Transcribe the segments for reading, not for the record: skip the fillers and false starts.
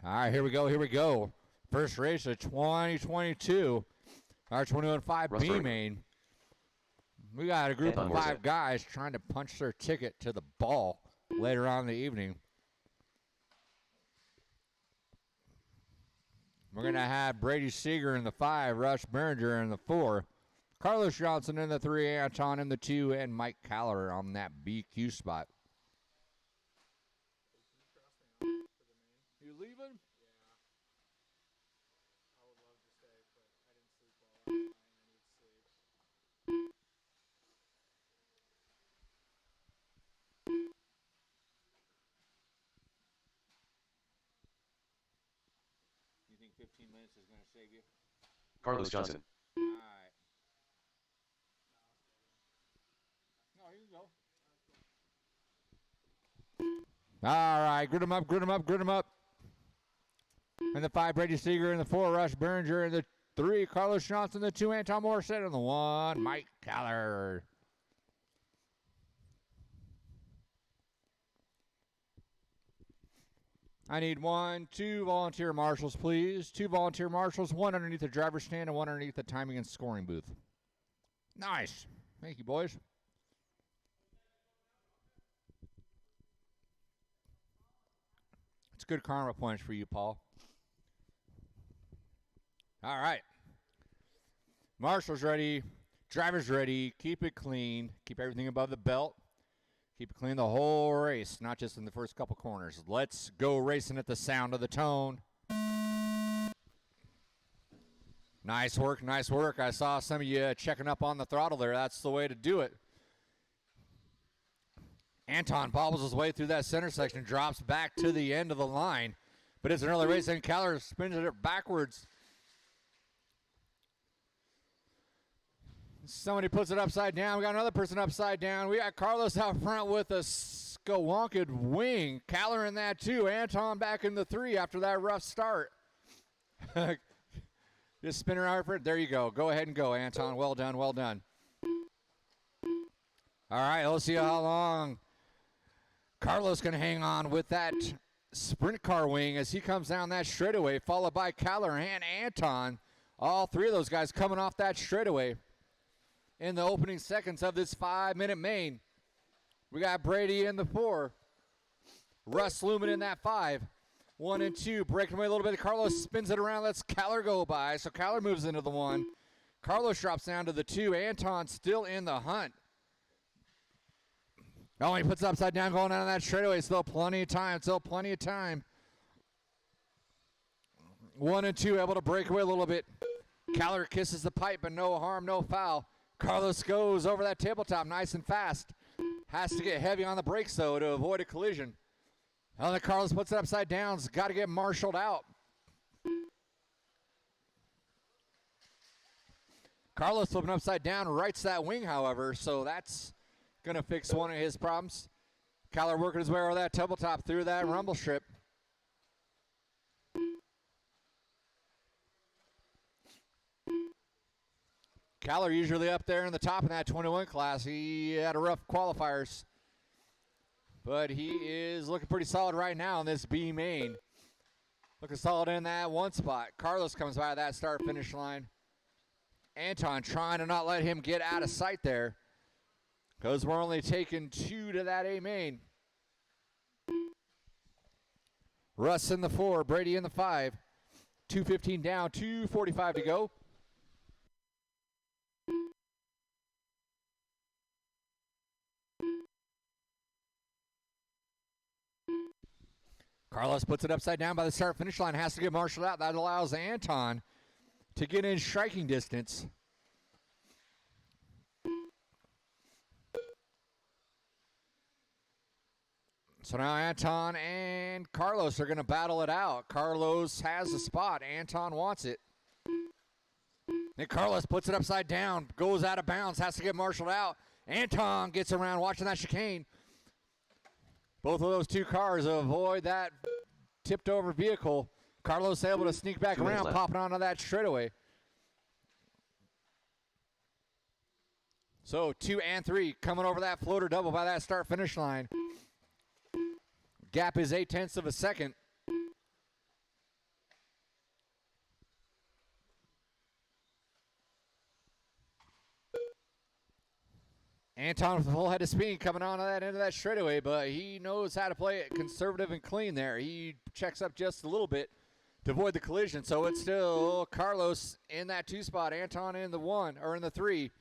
All right, here we go, here we go. First race of 2022. Our 21.5 B main. We got a group of 5 guys trying to punch their ticket to the ball later on in the evening. We're going to have Brady Seeger in the 5, Rush Behringer in the 4, Carlos Johnson in the 3, Anton in the 2, and Mike Caller on that BQ spot. You leaving? Yeah. I would love to stay, but I didn't sleep well last night and I need sleep. You think 15 minutes is going to save you? Carlos Johnson. All right. No, you can go. All right, grid them up, grid them up, grid them up. In the 5, Brady Seeger. In the 4, Rush Behringer. In the 3, Carlos Johnson. The 2, Anton Morissette. In the 1, Mike Caller. I need 1, 2 volunteer marshals, please. 2 volunteer marshals, 1 underneath the driver's stand and 1 underneath the timing and scoring booth. Nice. Thank you, boys. It's good karma points for you, Paul. All right. Marshals ready. Drivers ready. Keep it clean. Keep everything above the belt. Keep it clean the whole race, not just in the first couple corners. Let's go racing at the sound of the tone. Nice work, nice work. I saw some of you checking up on the throttle there. That's the way to do it. Anton bobbles his way through that center section, drops back to the end of the line. But it's an early race, and Caller spins it backwards. Somebody puts it upside down. We got another person upside down. We got Carlos out front with a skowonted wing. Caller in that too. Anton back in the 3 after that rough start. Just spin around for it. There you go. Go ahead and go, Anton. Well done, well done. All right, let's see how long Carlos can hang on with that sprint car wing as he comes down that straightaway, followed by Caller and Anton. All 3 of those guys coming off that straightaway in the opening seconds of this 5-minute main. We got Brady in the 4. Russ Lumen in that 5. 1 and 2. Breaking away a little bit. Carlos spins it around. Lets Caller go by. So Caller moves into the 1. Carlos drops down to the 2. Anton still in the hunt. Oh, he puts it upside down going down that straightaway. Still plenty of time. Still plenty of time. 1 and 2 able to break away a little bit. Caller kisses the pipe, but no harm, no foul. Carlos goes over that tabletop nice and fast. Has to get heavy on the brakes, though, to avoid a collision. And then Carlos puts it upside down. It's got to get marshaled out. Carlos flipping upside down rights that wing, however, so that's going to fix one of his problems. Caller working his way over that tabletop through that rumble strip. Caller usually up there in the top in that 21 class. He had a rough qualifiers, but he is looking pretty solid right now in this B main. Looking solid in that 1 spot. Carlos comes by that start-finish line. Anton trying to not let him get out of sight there, because we're only taking 2 to that A main. Russ in the 4, Brady in the 5. 2:15 down, 2:45 to go. Carlos puts it upside down by the start-finish line. Has to get marshaled out. That allows Anton to get in striking distance. So now Anton and Carlos are going to battle it out. Carlos has the spot. Anton wants it. And Carlos puts it upside down. Goes out of bounds. Has to get marshaled out. Anton gets around watching that chicane. Both of those 2 cars avoid that tipped over vehicle. Carlos able to sneak back around, popping onto that straightaway. So 2 and 3 coming over that floater double by that start finish line. Gap is 0.8 of a second. Anton with a full head of speed coming on to that end of that straightaway, but he knows how to play it conservative and clean there. He checks up just a little bit to avoid the collision. So it's still Carlos in that 2 spot, Anton in the 1 or in the 3.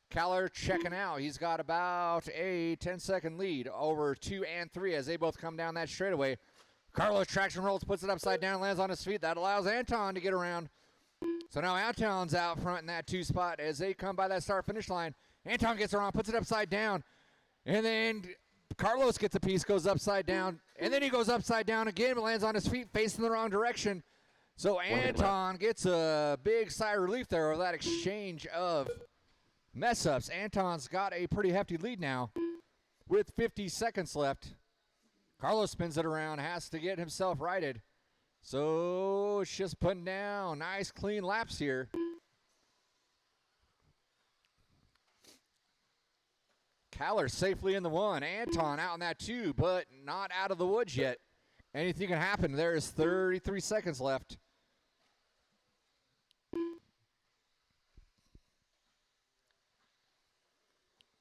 Caller checking out. He's got about a 10-second lead over 2 and 3 as they both come down that straightaway. Carlos traction rolls, puts it upside down, lands on his feet. That allows Anton to get around. So now Anton's out front in that 2 spot as they come by that start-finish line. Anton gets around, puts it upside down, and then Carlos gets a piece, goes upside down, and then he goes upside down again, but lands on his feet, facing the wrong direction. So Anton gets a big sigh of relief there over that exchange of mess-ups. Anton's got a pretty hefty lead now with 50 seconds left. Carlos spins it around, has to get himself righted. So it's just putting down nice, clean laps here. Caller safely in the 1. Anton out in that 2, but not out of the woods yet. Anything can happen. There is 33 seconds left.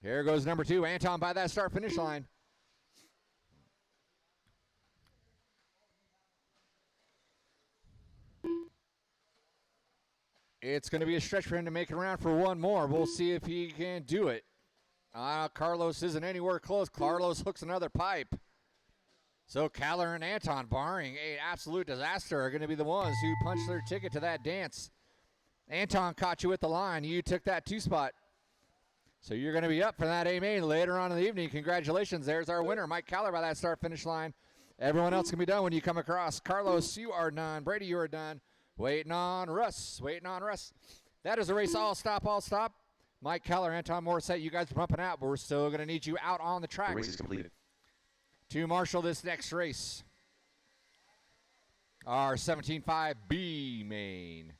Here goes number 2. Anton by that start-finish line. It's going to be a stretch for him to make it around for one more. We'll see if he can do it. Carlos isn't anywhere close. Carlos hooks another pipe. So Caller and Anton, barring an absolute disaster, are going to be the ones who punch their ticket to that dance. Anton caught you at the line. You took that 2 spot. So you're going to be up for that A main later on in the evening. Congratulations. There's our winner, Mike Caller, by that start-finish line. Everyone else can be done when you come across. Carlos, you are done. Brady, you are done. Waiting on Russ. Waiting on Russ. That is a race. All stop, all stop. Mike Keller, Anton Morissette, you guys are pumping out, but we're still going to need you out on the track. The race is completed. To marshal this next race. Our 17.5 B main.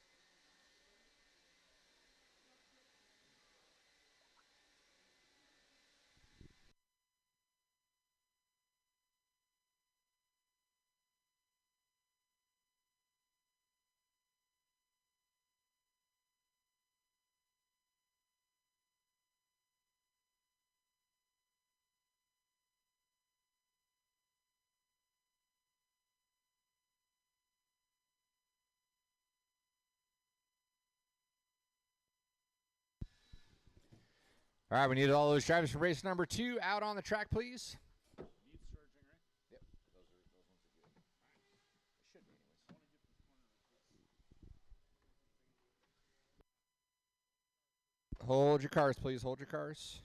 All right, we need all those drivers from race number 2 out on the track, please. Needs charging, right? Yep, those ones are good. They should be anyways. Hold your cars, please. Hold your cars.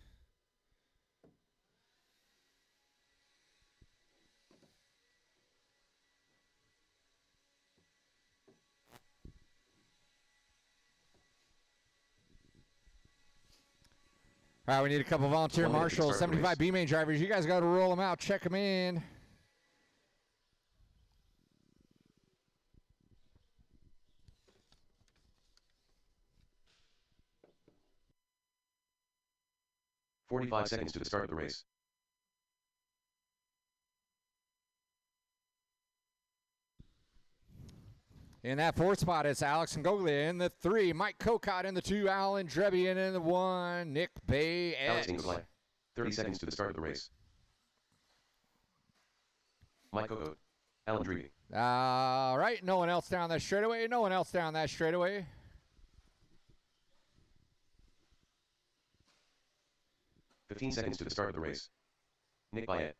All right, we need a couple volunteer marshals, 75 B main drivers. You guys got to roll them out, check them in. "45 seconds to the start of the race. In that 4th spot, it's Alex Ngoglia. In the 3, Mike Kokot. In the 2, Alan Drebby. And in the 1, Nick Bay. Alex Ngoglia. 30 seconds to the start of the race. Mike Kokot. Alan Drebby. All right, no one else down that straightaway. No one else down that straightaway. "15 seconds to the start of the race. Nick Bayet.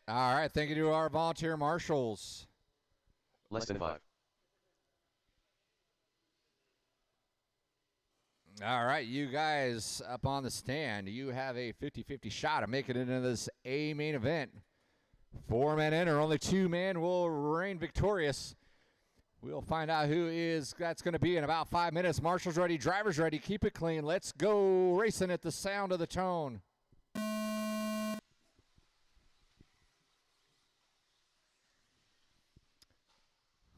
All right, thank you to our volunteer marshals. Less than 5. All right, you guys up on the stand, you have a 50-50 shot of making it into this A main event. 4 men enter, only 2 men will reign victorious. We'll find out who that's going to be in about 5 minutes. Marshals ready, drivers ready, keep it clean. Let's go racing at the sound of the tone.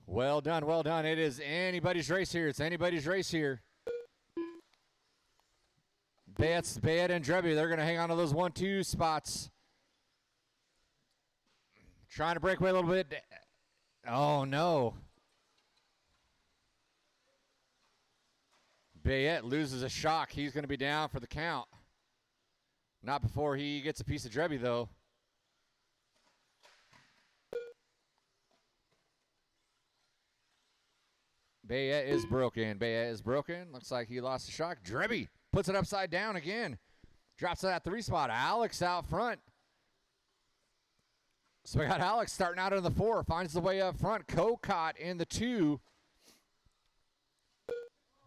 Well done, well done. It is anybody's race here. It's anybody's race here. Bayet and Drebby, they're going to hang on to those 1-2 spots. Trying to break away a little bit. Oh, no. Bayette loses a shock. He's going to be down for the count. Not before he gets a piece of Drebby, though. Bayette is broken. Bayette is broken. Looks like he lost a shock. Drebby puts it upside down again. Drops to that 3 spot. Alex out front. So we got Alex starting out in the 4. Finds the way up front. Cocott in the 2.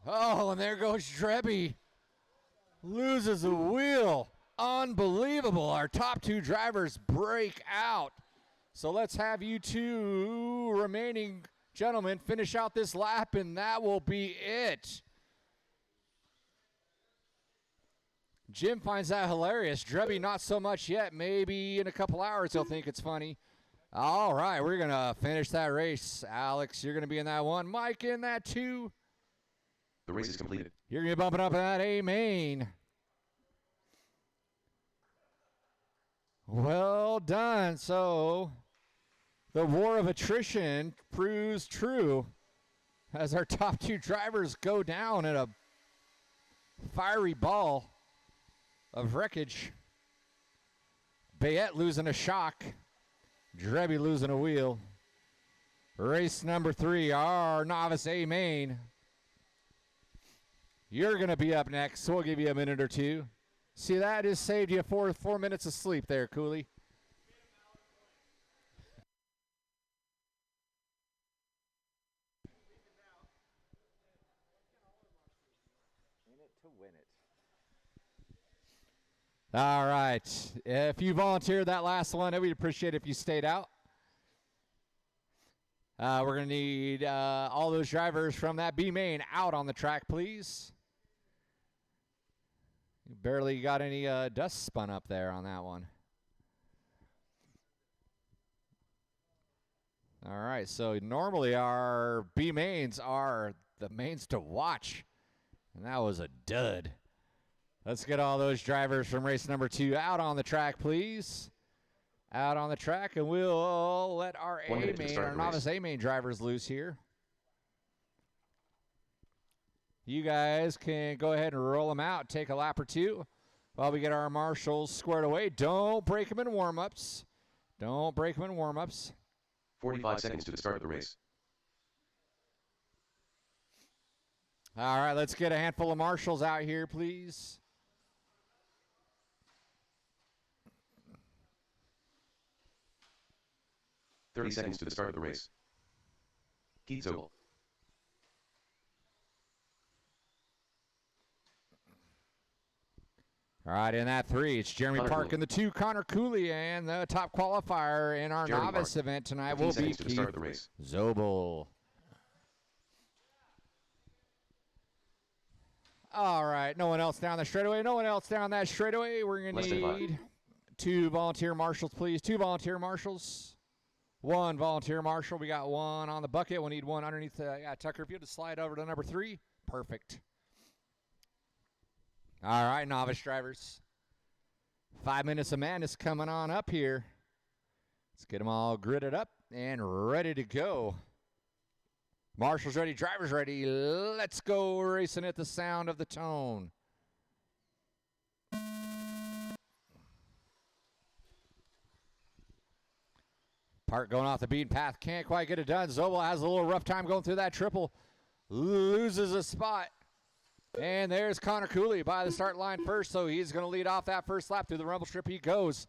Oh, and there goes Drebby. Loses a wheel. Unbelievable. Our top 2 drivers break out. So let's have you 2 remaining gentlemen finish out this lap, and that will be it. Jim finds that hilarious. Drebby, not so much yet. Maybe in a couple hours he'll think it's funny. All right, we're going to finish that race. Alex, you're going to be in that 1. Mike in that 2. The race is completed. You're going to be bumping up in that A main. Well done. So the war of attrition proves true as our top 2 drivers go down in a fiery ball of wreckage. Bayette losing a shock. Drebby losing a wheel. Race number 3, our novice A main. You're going to be up next, so we'll give you a minute or 2. See, that just saved you 4 minutes of sleep there, Cooley. To win it. All right. If you volunteered that last one, we'd appreciate it if you stayed out. We're going to need all those drivers from that B main out on the track, please. You barely got any dust spun up there on that one. All right. So normally our B mains are the mains to watch. And that was a dud. Let's get all those drivers from race number 2 out on the track, please. Out on the track, and we'll let our A main, our novice A main drivers loose here. You guys can go ahead and roll them out, take a lap or 2 while we get our marshals squared away. Don't break them in warm-ups. Don't break them in warm-ups. 45 seconds to the start of the race. All right, let's get a handful of marshals out here, please. $30 seconds to the start of the race. Keith Zobel. All right, in that 3, it's Jeremy Connor Park Cooley. in the 2, Connor Cooley, and the top qualifier in our Jeremy novice Park. event tonight 15 will be seconds to the start of Keith the race. Zobel. All right, no one else down the straightaway. No one else down that straightaway. We're going to need 2 volunteer marshals, please. 2 volunteer marshals. 1 volunteer marshal. We got 1 on the bucket. We need 1 underneath. Tucker, if you had to slide over to number 3. Perfect. All right, novice drivers. 5 minutes of madness coming on up here. Let's get them all gridded up and ready to go. Marshals ready, drivers ready. Let's go racing at the sound of the tone. Park going off the beaten path. Can't quite get it done. Zobel has a little rough time going through that triple. Loses a spot. And there's Connor Cooley by the start line first, so he's going to lead off that first lap through the rumble strip. He goes.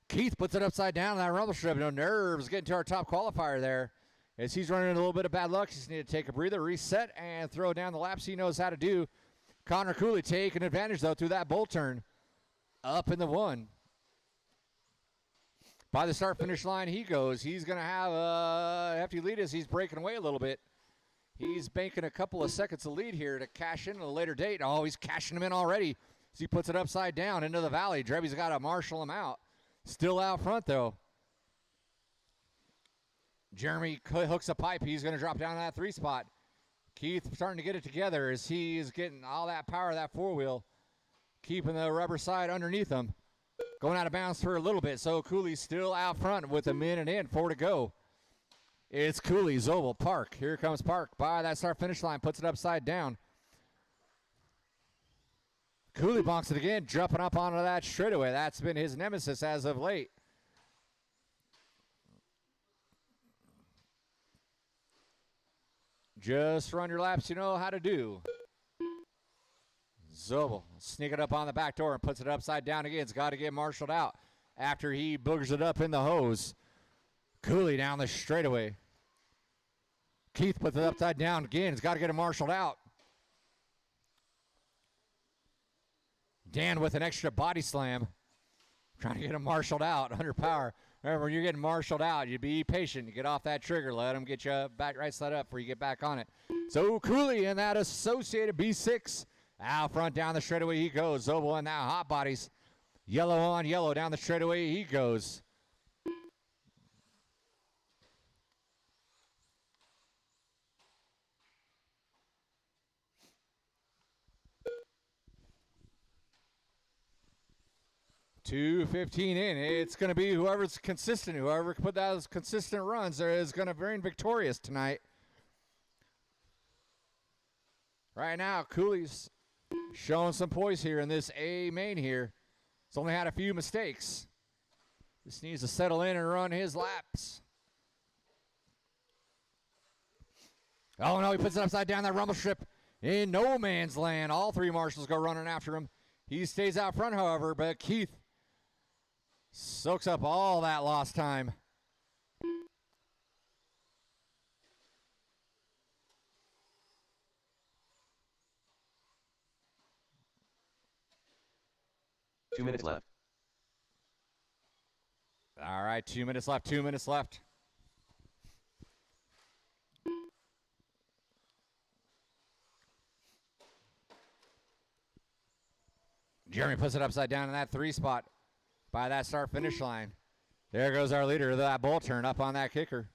Keith puts it upside down on that rumble strip. No nerves getting to our top qualifier there. As he's running into a little bit of bad luck, he's need to take a breather, reset, and throw down the laps he knows how to do. Connor Cooley taking advantage, though, through that bull turn. Up in the 1. By the start-finish line he goes. He's going to have a hefty lead as he's breaking away a little bit. He's banking a couple of seconds of lead here to cash in at a later date. Oh, he's cashing them in already as he puts it upside down into the valley. Drebby's got to marshal him out. Still out front, though. Jeremy hooks a pipe. He's going to drop down to that 3 spot. Keith starting to get it together as he is getting all that power of that 4-wheel. Keeping the rubber side underneath him. Going out of bounds for a little bit. So Cooley's still out front with a minute in. 4 to go. It's Cooley, Zobel, Park. Here comes Park by that start-finish line. Puts it upside down. Cooley bonks it again, jumping up onto that straightaway. That's been his nemesis as of late. Just run your laps you know how to do. Zobel sneaking up on the back door and puts it upside down again. It's got to get marshaled out after he boogers it up in the hose. Cooley down the straightaway. Keith puts it upside down again. He's got to get it marshaled out. Dan with an extra body slam. Trying to get him marshaled out under power. Remember, when you're getting marshaled out, you be patient. You get off that trigger. Let him get you back right side up before you get back on it. So Cooley in that associated B6. Out front down the straightaway he goes. Zobel in that hot bodies. Yellow on yellow down the straightaway he goes. .215 in. It's going to be whoever's consistent. Whoever can put those consistent runs is going to reign victorious tonight. Right now, Cooley's showing some poise here in this A main here. He's only had a few mistakes. Just needs to settle in and run his laps. Oh, no, he puts it upside down that rumble strip in no man's land. All three marshals go running after him. He stays out front, however, but Keith soaks up all that lost time. Two minutes left. All right, 2 minutes left, 2 minutes left. Jeremy puts it upside down in that 3 spot by that start-finish line. There goes our leader of that bull turn up on that kicker.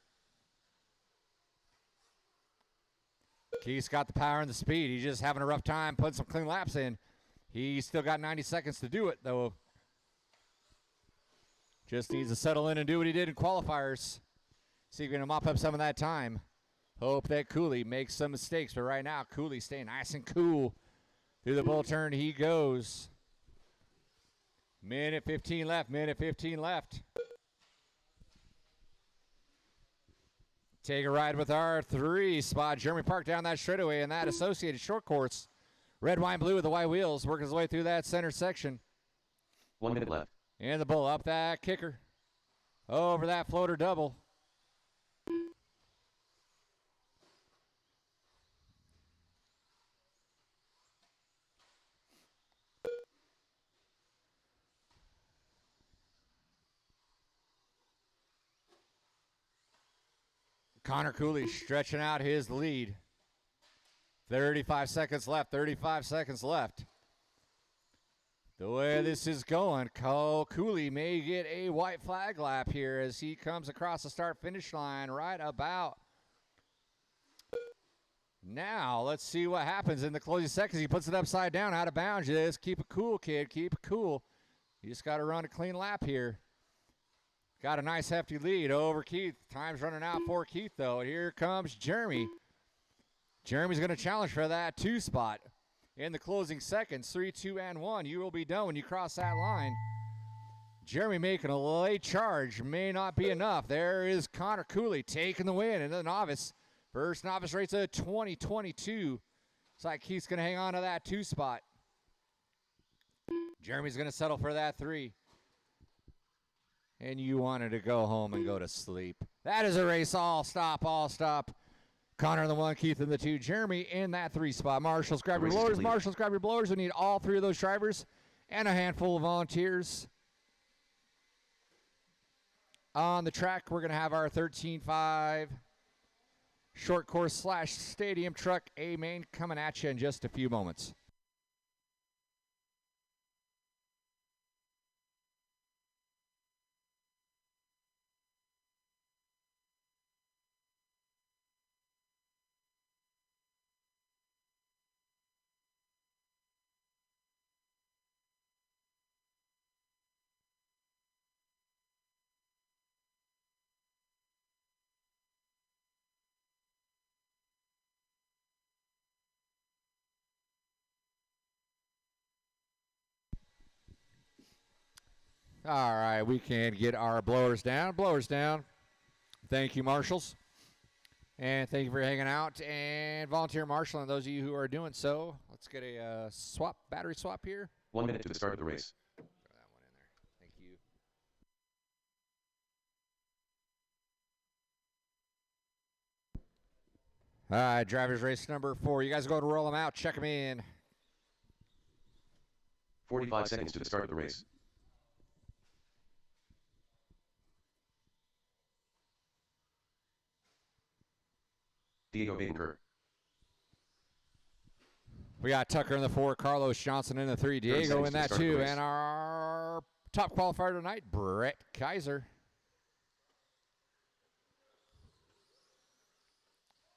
Keith's got the power and the speed. He's just having a rough time putting some clean laps in. He's still got 90 seconds to do it, though. Just needs to settle in and do what he did in qualifiers. See if he can mop up some of that time. Hope that Cooley makes some mistakes, but right now, Cooley staying nice and cool. Through the bull turn he goes. Minute 15 left, minute 15 left. Take a ride with our 3 spot. Jeremy Park down that straightaway in that associated short course. Red, white, blue with the white wheels. Working his way through that center section. 1 minute left. And the bull up that kicker. Over that floater double. Connor Cooley stretching out his lead. 35 seconds left, 35 seconds left. The way this is going, Cooley may get a white flag lap here as he comes across the start-finish line right about now. Let's see what happens in the closing seconds. He puts it upside down, out of bounds. Just keep it cool, kid. Keep it cool. You just got to run a clean lap here. Got a nice hefty lead over Keith. Time's running out for Keith, though. Here comes Jeremy. Jeremy's going to challenge for that 2 spot. In the closing seconds, 3, 2, and 1. You will be done when you cross that line. Jeremy making a late charge. May not be enough. There is Connor Cooley taking the win in the novice. First novice race of 2022. Looks like Keith's going to hang on to that 2 spot. Jeremy's going to settle for that 3. And you wanted to go home and go to sleep. That is a race. All stop, all stop. Connor in the 1, Keith in the 2, Jeremy in that 3 spot. Marshals, grab your blowers. Marshals, grab your blowers. We need all 3 of those drivers and a handful of volunteers. On the track, we're going to have our 13.5 short course / stadium truck A main coming at you in just a few moments. All right, we can get our blowers down. Blowers down. Thank you, marshals. And thank you for hanging out. And volunteer marshal, and those of you who are doing so, let's get a battery swap here. 1 minute to the start of the race. Throw that one in there. Thank you. All right, driver's race number 4. You guys go to roll them out. Check them in. 45 seconds to the start of the race. Diego Badenker. We got Tucker in the 4, Carlos Johnson in the 3, Diego in that 2, and our top qualifier tonight, Brett Kaiser.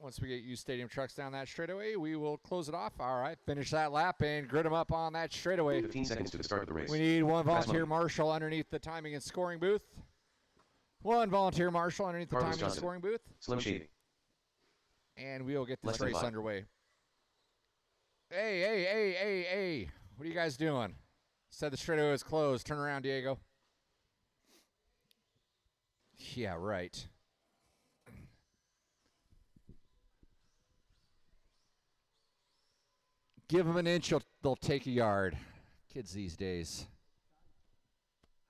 Once we get used stadium trucks down that straightaway, we will close it off. All right, finish that lap and grid them up on that straightaway. 15 seconds to the start of the race. We need one volunteer marshal underneath the timing and scoring booth. One volunteer marshal underneath the timing and scoring booth. Slim Shady. And we'll get this race underway. Hey. What are you guys doing? Said the straightaway was closed. Turn around, Diego. Yeah, right. Give them an inch, they'll take a yard. Kids these days.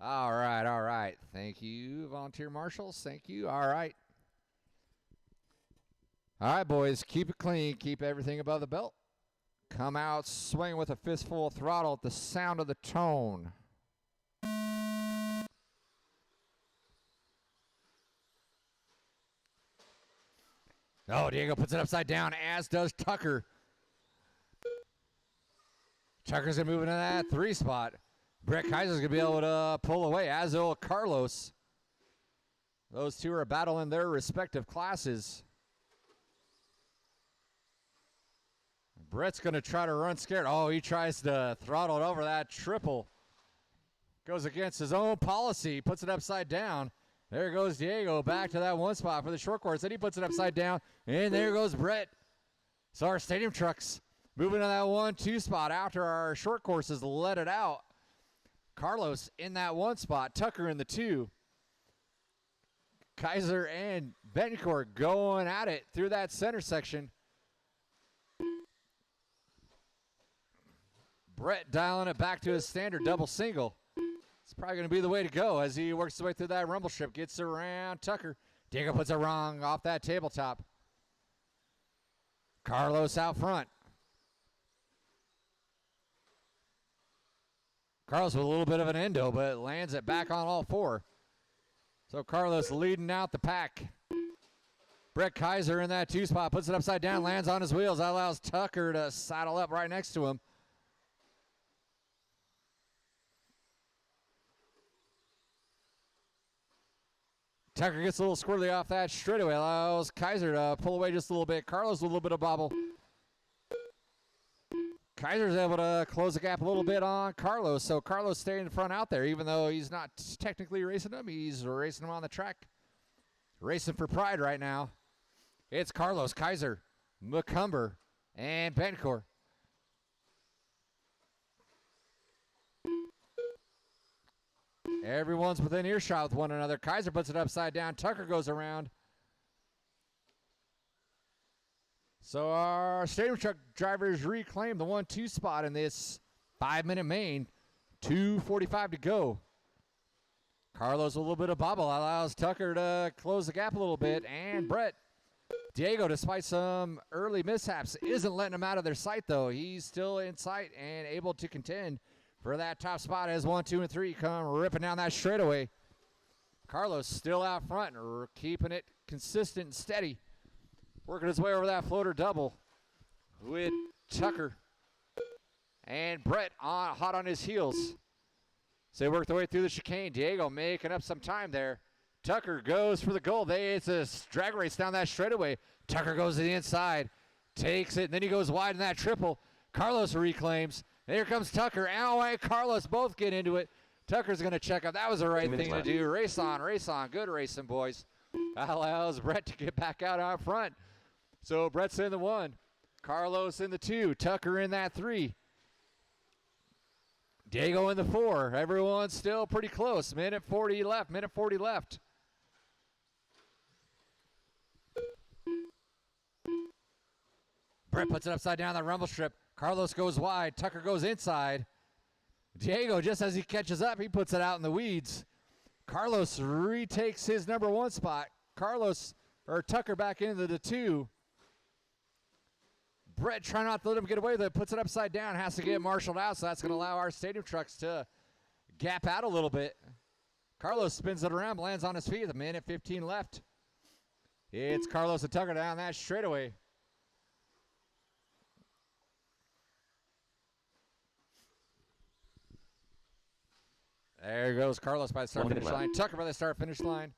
All right. Thank you, volunteer marshals. Thank you. All right. All right, boys. Keep it clean. Keep everything above the belt. Come out swinging with a fistful of throttle at the sound of the tone. Oh, Diego puts it upside down, as does Tucker. Tucker's going to move into that 3 spot. Brett Kaiser's going to be able to pull away, as will Carlos. Those two are battling their respective classes. Brett's going to try to run scared. Oh, he tries to throttle it over that triple. Goes against his own policy. Puts it upside down. There goes Diego back to that 1 spot for the short course. Then he puts it upside down. And there goes Brett. So our stadium trucks moving to that 1-2 spot after our short courses let it out. Carlos in that 1 spot. Tucker in the 2. Kaiser and Bencourt going at it through that center section. Brett dialing it back to his standard double single. It's probably going to be the way to go as he works his way through that rumble strip. Gets around Tucker. Diego puts it wrong off that tabletop. Carlos out front. Carlos with a little bit of an endo, but lands it back on all 4. So Carlos leading out the pack. Brett Kaiser in that 2 spot. Puts it upside down, lands on his wheels. That allows Tucker to saddle up right next to him. Tucker gets a little squirrely off that straightaway. Allows Kaiser to pull away just a little bit. Carlos with a little bit of bobble. Kaiser's able to close the gap a little bit on Carlos. So Carlos staying in front out there, even though he's not technically racing him. He's racing him on the track. Racing for pride right now. It's Carlos, Kaiser, McCumber, and Bencourt. Everyone's within earshot with one another. Kaiser puts it upside down. Tucker goes around. So our stadium truck drivers reclaim the 1-2 spot in this 5-minute main. 2:45 to go. Carlos with a little bit of bobble allows Tucker to close the gap a little bit. And Brett. Diego, despite some early mishaps, isn't letting him out of their sight, though. He's still in sight and able to contend for that top spot as 1, 2, and 3 come ripping down that straightaway. Carlos still out front, keeping it consistent and steady. Working his way over that floater double with Tucker. And Brett hot on his heels. So they work their way through the chicane. Diego making up some time there. Tucker goes for the goal. It's a drag race down that straightaway. Tucker goes to the inside, takes it, and then he goes wide in that triple. Carlos reclaims. And here comes Tucker. And Carlos both get into it. Tucker's going to check up. That was the right thing to do. Race on. Good racing, boys. That allows Brett to get back out front. So Brett's in the 1. Carlos in the 2. Tucker in that 3. Diego in the 4. Everyone's still pretty close. Minute 40 left. Minute 40 left. Brett puts it upside down that rumble strip. Carlos goes wide. Tucker goes inside. Diego, just as he catches up, he puts it out in the weeds. Carlos retakes his number 1 spot. Tucker back into the 2. Brett trying not to let him get away with it. Puts it upside down. Has to get marshaled out, so that's going to allow our stadium trucks to gap out a little bit. Carlos spins it around, lands on his feet. A minute 15 left. It's Carlos and Tucker down that straightaway. There goes Carlos by the start-finish line. Tucker by the start-finish line.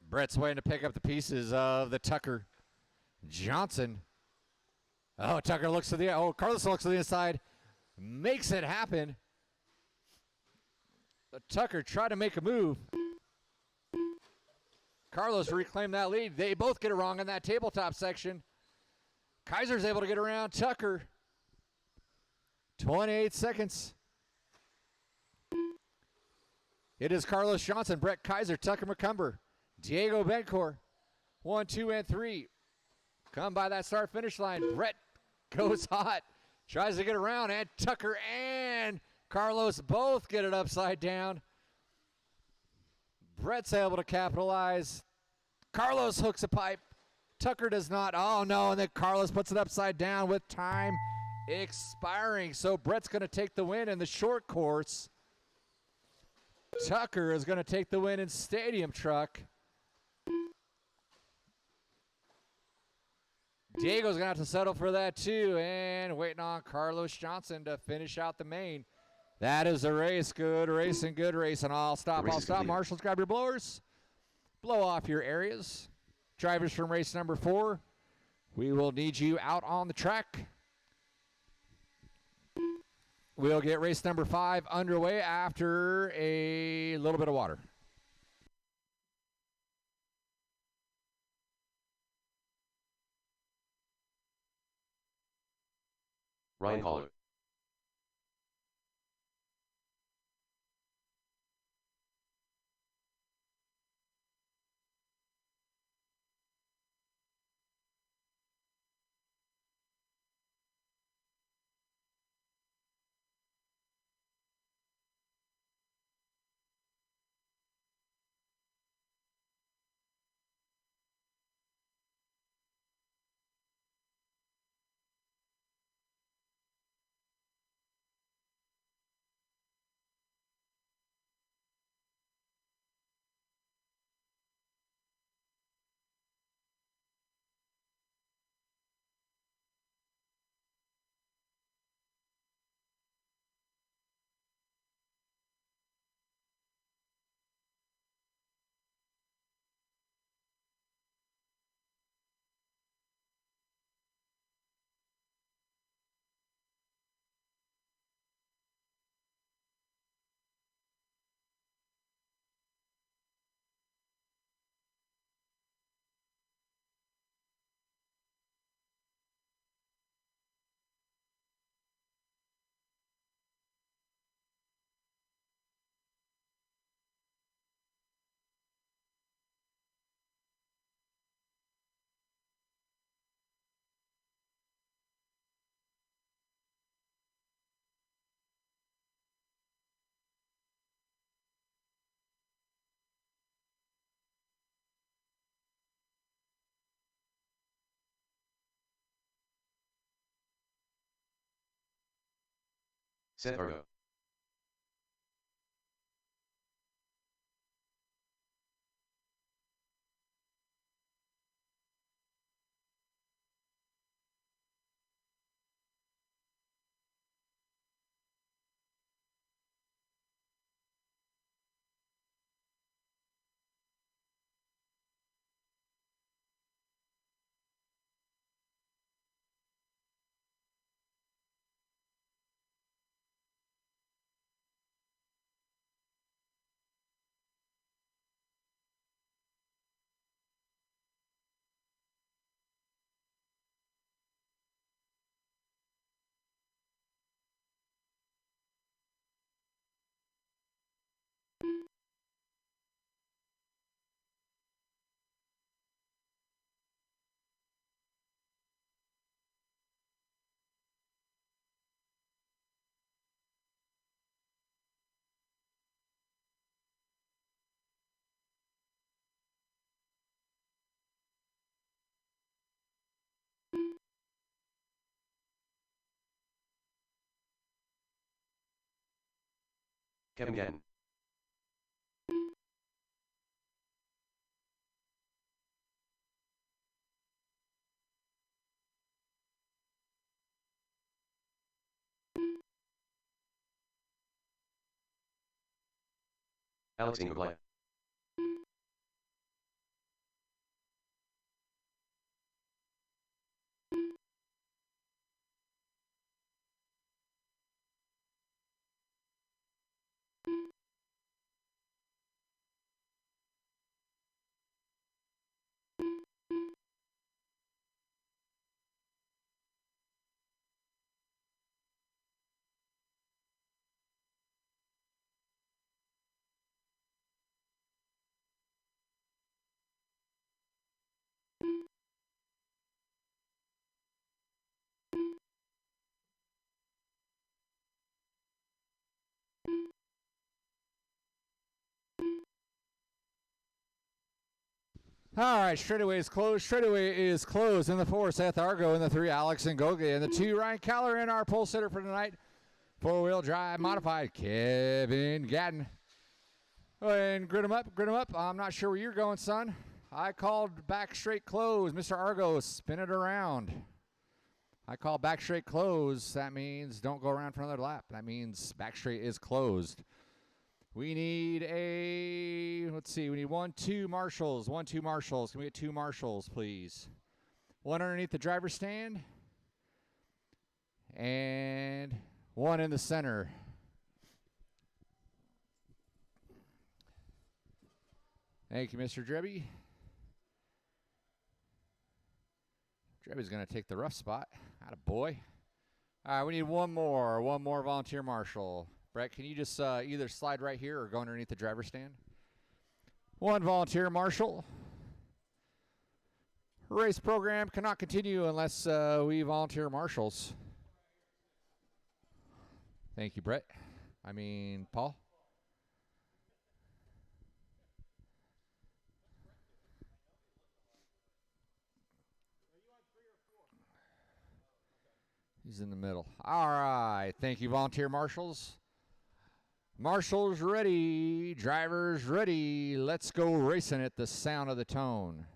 Brett's waiting to pick up the pieces of the Tucker. Johnson. Oh, Tucker looks to the... Oh, Carlos looks to the inside. Makes it happen. But Tucker tried to make a move. Carlos reclaimed that lead. They both get it wrong in that tabletop section. Kaiser's able to get around Tucker. 28 seconds. It is Carlos Johnson, Brett Kaiser, Tucker McCumber, Diego Bencor. 1, 2, and 3. Come by that start-finish line. Brett goes hot. Tries to get around, and Tucker and Carlos both get it upside down. Brett's able to capitalize. Carlos hooks a pipe. Tucker does not. Oh, no, and then Carlos puts it upside down with time expiring. So Brett's going to take the win in the short course. Tucker is going to take the win in stadium truck. Diego's going to have to settle for that too, and waiting on Carlos Johnson to finish out the main. That is a race. Good racing, good racing. I'll stop. Marshals, grab your blowers. Blow off your areas. Drivers from race number 4, we will need you out on the track. We'll get race number 5 underway after a little bit of water. Ryan Caller. Set Argo. Kevin Gatton. Alex Ingoglia. All right, straightaway is closed. Straightaway is closed. In the 4, Seth Argo. In the 3, Alex Ingoglia. In the 2, Ryan Keller. And our pole sitter for tonight, 4-wheel drive modified, Kevin Gatton. Go ahead and grid him up, grid him up. I'm not sure where you're going, son. I called back straight close. Mr. Argo, spin it around. I call back straight close. That means don't go around for another lap. That means back straight is closed. We need a, let's see, we need 1, 2 marshals. 1, 2 marshals. Can we get 2 marshals, please? One underneath the driver's stand. And one in the center. Thank you, Mr. Drebby. Drebby's going to take the rough spot. Atta boy. All right, we need one more volunteer marshal. Brett, can you just either slide right here or go underneath the driver's stand? One volunteer marshal. Race program cannot continue unless we volunteer marshals. Thank you, Brett. Paul. He's in the middle. All right. Thank you, volunteer marshals. Marshals ready. Drivers ready. Let's go racing at the sound of the tone.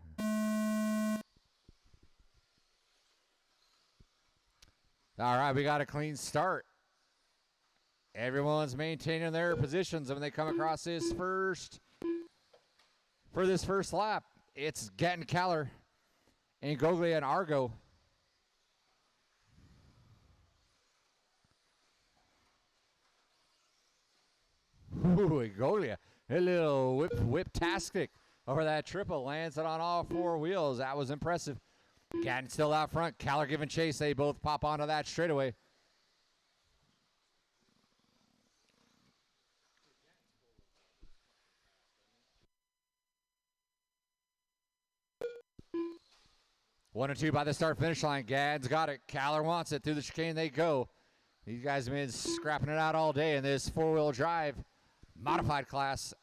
All right. We got a clean start. Everyone's maintaining their positions when they come across this first. For this first lap, it's Gatton, Keller, and Ingoglia and Argo. Ooh, Ingoglia, a little whip-tastic over that triple. Lands it on all 4 wheels. That was impressive. Gatton still out front. Keller giving chase. They both pop onto that straightaway. One and 2 by the start-finish line. Gatton's got it. Keller wants it. Through the chicane they go. These guys have been scrapping it out all day in this 4-wheel drive modified class.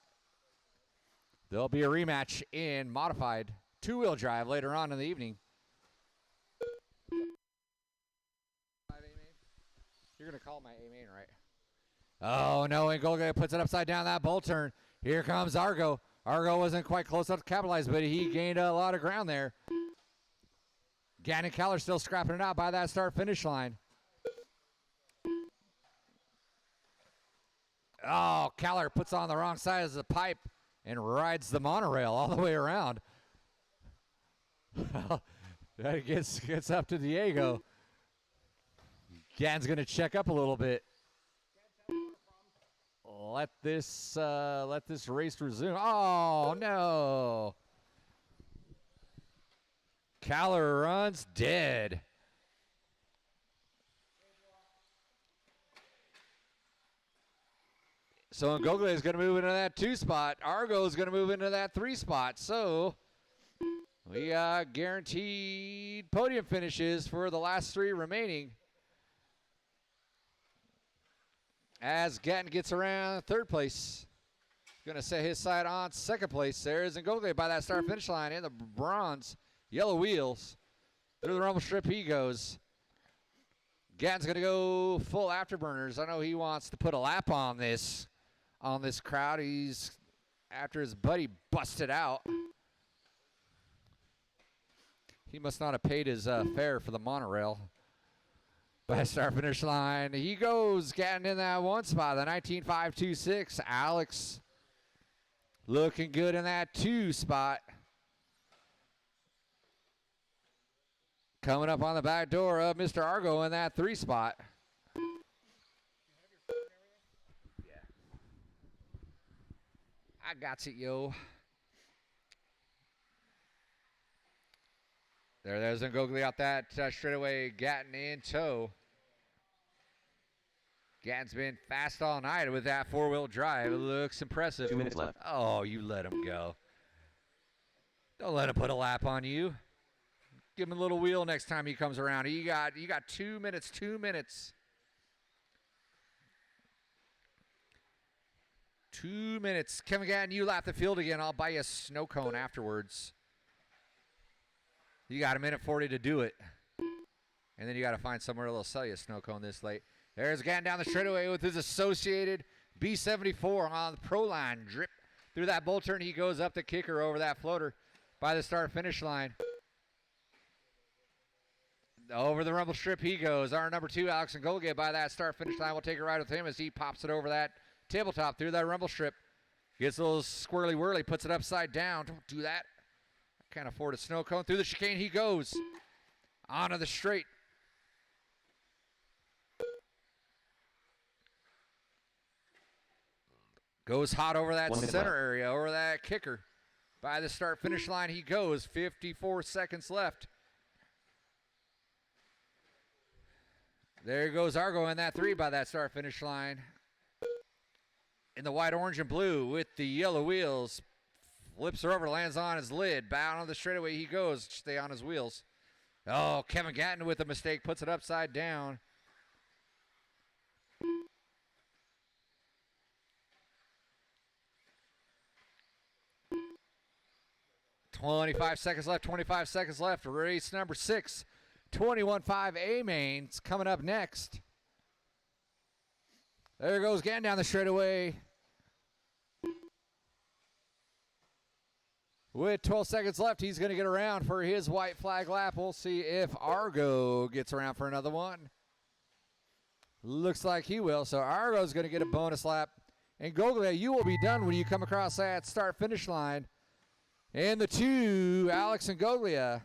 There'll be a rematch in modified 2-wheel drive later on in the evening. You're going to call my A main, right? Oh, no. Ingoglia puts it upside down that bolt turn. Here comes Argo. Argo wasn't quite close enough to capitalize, but he gained a lot of ground there. Gatton and Keller still scrapping it out by that start-finish line. Oh, Keller puts on the wrong side of the pipe and rides the monorail all the way around. That gets up to Diego. Gatton's going to check up a little bit. Let this race resume. Oh, no. Keller runs dead. So Ingoglia is going to move into that 2 spot. Argo is going to move into that 3 spot. So we got guaranteed podium finishes for the last 3 remaining. As Gatton gets around 3rd place. Going to set his side on 2nd place. There's Ingoglia by that start-finish line in the bronze yellow wheels. Through the rumble strip he goes. Gatton's going to go full afterburners. I know he wants to put a lap on this. on this crowd. He's after his buddy busted out. He must not have paid his fare for the monorail. By start finish line, he goes getting in that one spot. The 19.526. Alex looking good in that 2 spot. Coming up on the back door of Mr. Argo in that 3 spot. Yeah. I got it, yo. There's Ngogli out that straightaway. Gatton in tow. Gatton's been fast all night with that 4-wheel drive. It looks impressive. 2 minutes left. Oh, you let him go. Don't let him put a lap on you. Give him a little wheel next time he comes around. You got 2 minutes, 2 minutes. 2 minutes. Kevin Gatton, you lap the field again. I'll buy you a snow cone afterwards. You got 1:40 to do it. And then you got to find somewhere that'll sell you a snow cone this late. There's Gatton down the straightaway with his associated B74 on the pro line. Drip through that bull turn. He goes up the kicker over that floater by the start-finish line. Over the rumble strip he goes. Our number 2, Alex Ngogli, by that start-finish line. We'll take a ride with him as he pops it over that tabletop through that rumble strip. Gets a little squirrely-whirly, puts it upside down. Don't do that. Can't afford a snow cone. Through the chicane he goes. Onto the straight. Goes hot over that center area, over that kicker. By the start-finish line he goes. 54 seconds left. There goes Argo in that 3 by that start-finish line. In the white, orange, and blue with the yellow wheels. Flips her over, lands on his lid. Bound on the straightaway he goes. Stay on his wheels. Oh, Kevin Gatton with a mistake. Puts it upside down. .25 seconds left. 25 seconds left. Race number 6. 21.5 A-Main's coming up next. There goes Gatton down the straightaway. With 12 seconds left, he's going to get around for his white flag lap. We'll see if Argo gets around for another one. Looks like he will. So Argo's going to get a bonus lap. And Ngogli, you will be done when you come across that start-finish line. And the 2, Alex Ngogli,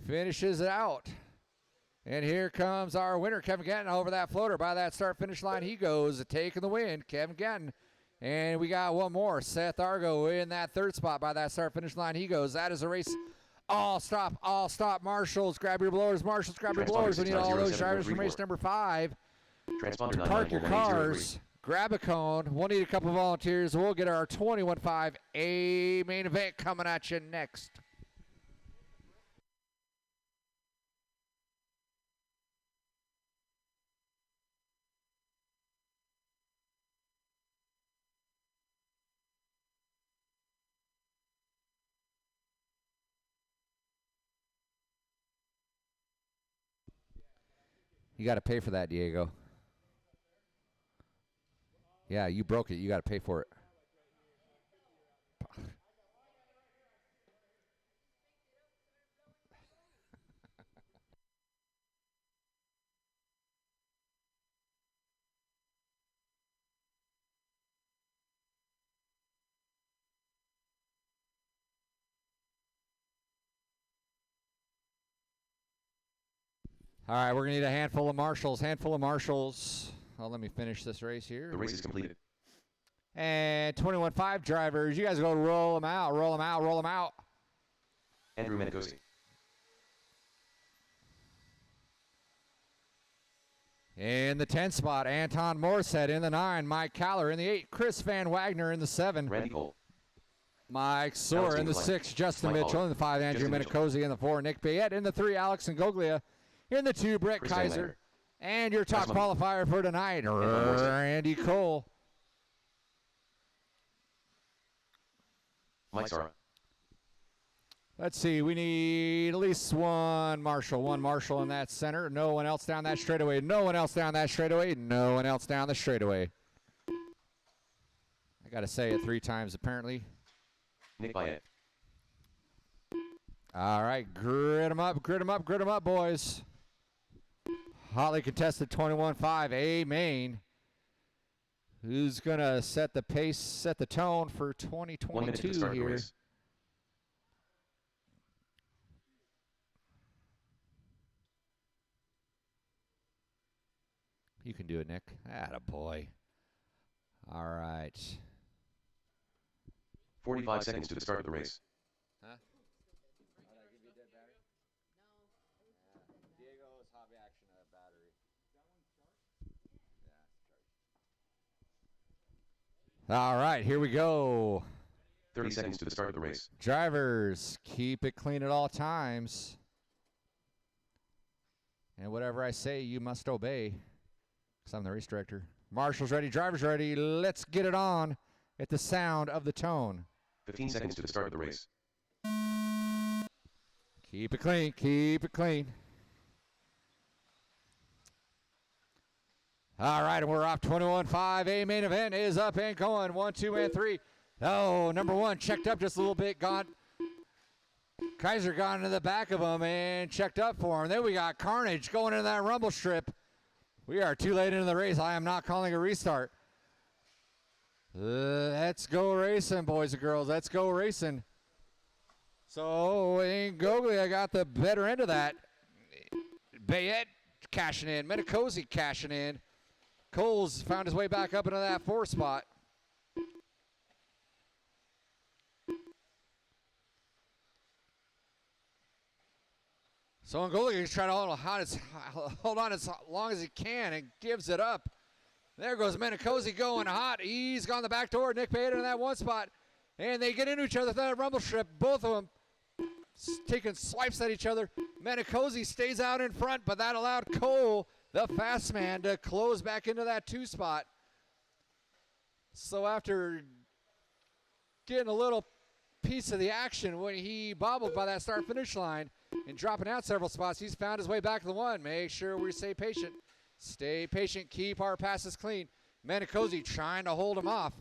finishes it out. And here comes our winner, Kevin Gatton, over that floater. By that start-finish line he goes, taking the win, Kevin Gatton. And we got one more, Seth Argo in that 3rd spot. By that start-finish line he goes. That is a race. All stop, marshals. Grab your blowers, marshals, grab your blowers. We need all those drivers from race number 5 to park your cars. Grab a cone. We'll need a couple of volunteers. We'll get our 21.5 A main event coming at you next. You got to pay for that, Diego. Yeah, you broke it. You got to pay for it. All right, we're going to need a handful of marshals. Oh, let me finish this race here. The race is completed. And 21.5 drivers, you guys go roll them out. Andrew Menegosi. In the 10 spot, Anton Morset. In the 9, Mike Caller. In the 8, Chris Van Wagner. In the 7, Randy Cole. Mike Soar. In the 6, Justin Mitchell. In the 5, Andrew Menegosi. In the 4, Nick Bayette. In the 3, Alex Ngogli. In the 2, Brett Kaiser. And your top qualifier for tonight, Randy Cole. Mike Sara. Let's see, we need at least one marshal in that center. No one else down that straightaway. No one else down the straightaway. Got to say it 3 times apparently. Nick Byett. All right, grit 'em up, grit 'em up, grit 'em up, boys. Hotly contested 21-5, A main. Who's going to set the pace, set the tone for 2022 1 minute to the start of the here? race. You can do it, Nick. Attaboy. All right. 45 seconds to the start of the race. Huh? Did I give you a dead battery? No. Diego's hobby action battery. Yeah. All right, here we go. 30 seconds to the start of the race. Drivers, keep it clean at all times. And whatever I say, you must obey. Because I'm the race director. Marshals ready, drivers ready. Let's get it on at the sound of the tone. 15 seconds to the start of the race. Keep it clean, keep it clean. All right, and we're off 21-5. A main event is up and going. 1, 2, and 3. Oh, number 1 checked up just a little bit. Kaiser got into the back of him and checked up for him. Then we got Carnage going into that rumble strip. We are too late into the race. I am not calling a restart. Let's go racing, boys and girls. Let's go racing. So, Ingoglia got the better end of that. Bayette cashing in. Metacozy cashing in. Coles found his way back up into that 4 spot. So Ingoglia is trying to hold on as long as he can and gives it up. There goes Metacozy going hot. He's gone the back door. Nick Bayette in that 1 spot. And they get into each other through that rumble strip. Both of them taking swipes at each other. Metacozy stays out in front, but that allowed Cole, the fast man, to close back into that 2 spot. So after getting a little piece of the action when he bobbled by that start-finish line and dropping out several spots, he's found his way back to the 1. Make sure we stay patient. Stay patient. Keep our passes clean. Metacozy trying to hold him off.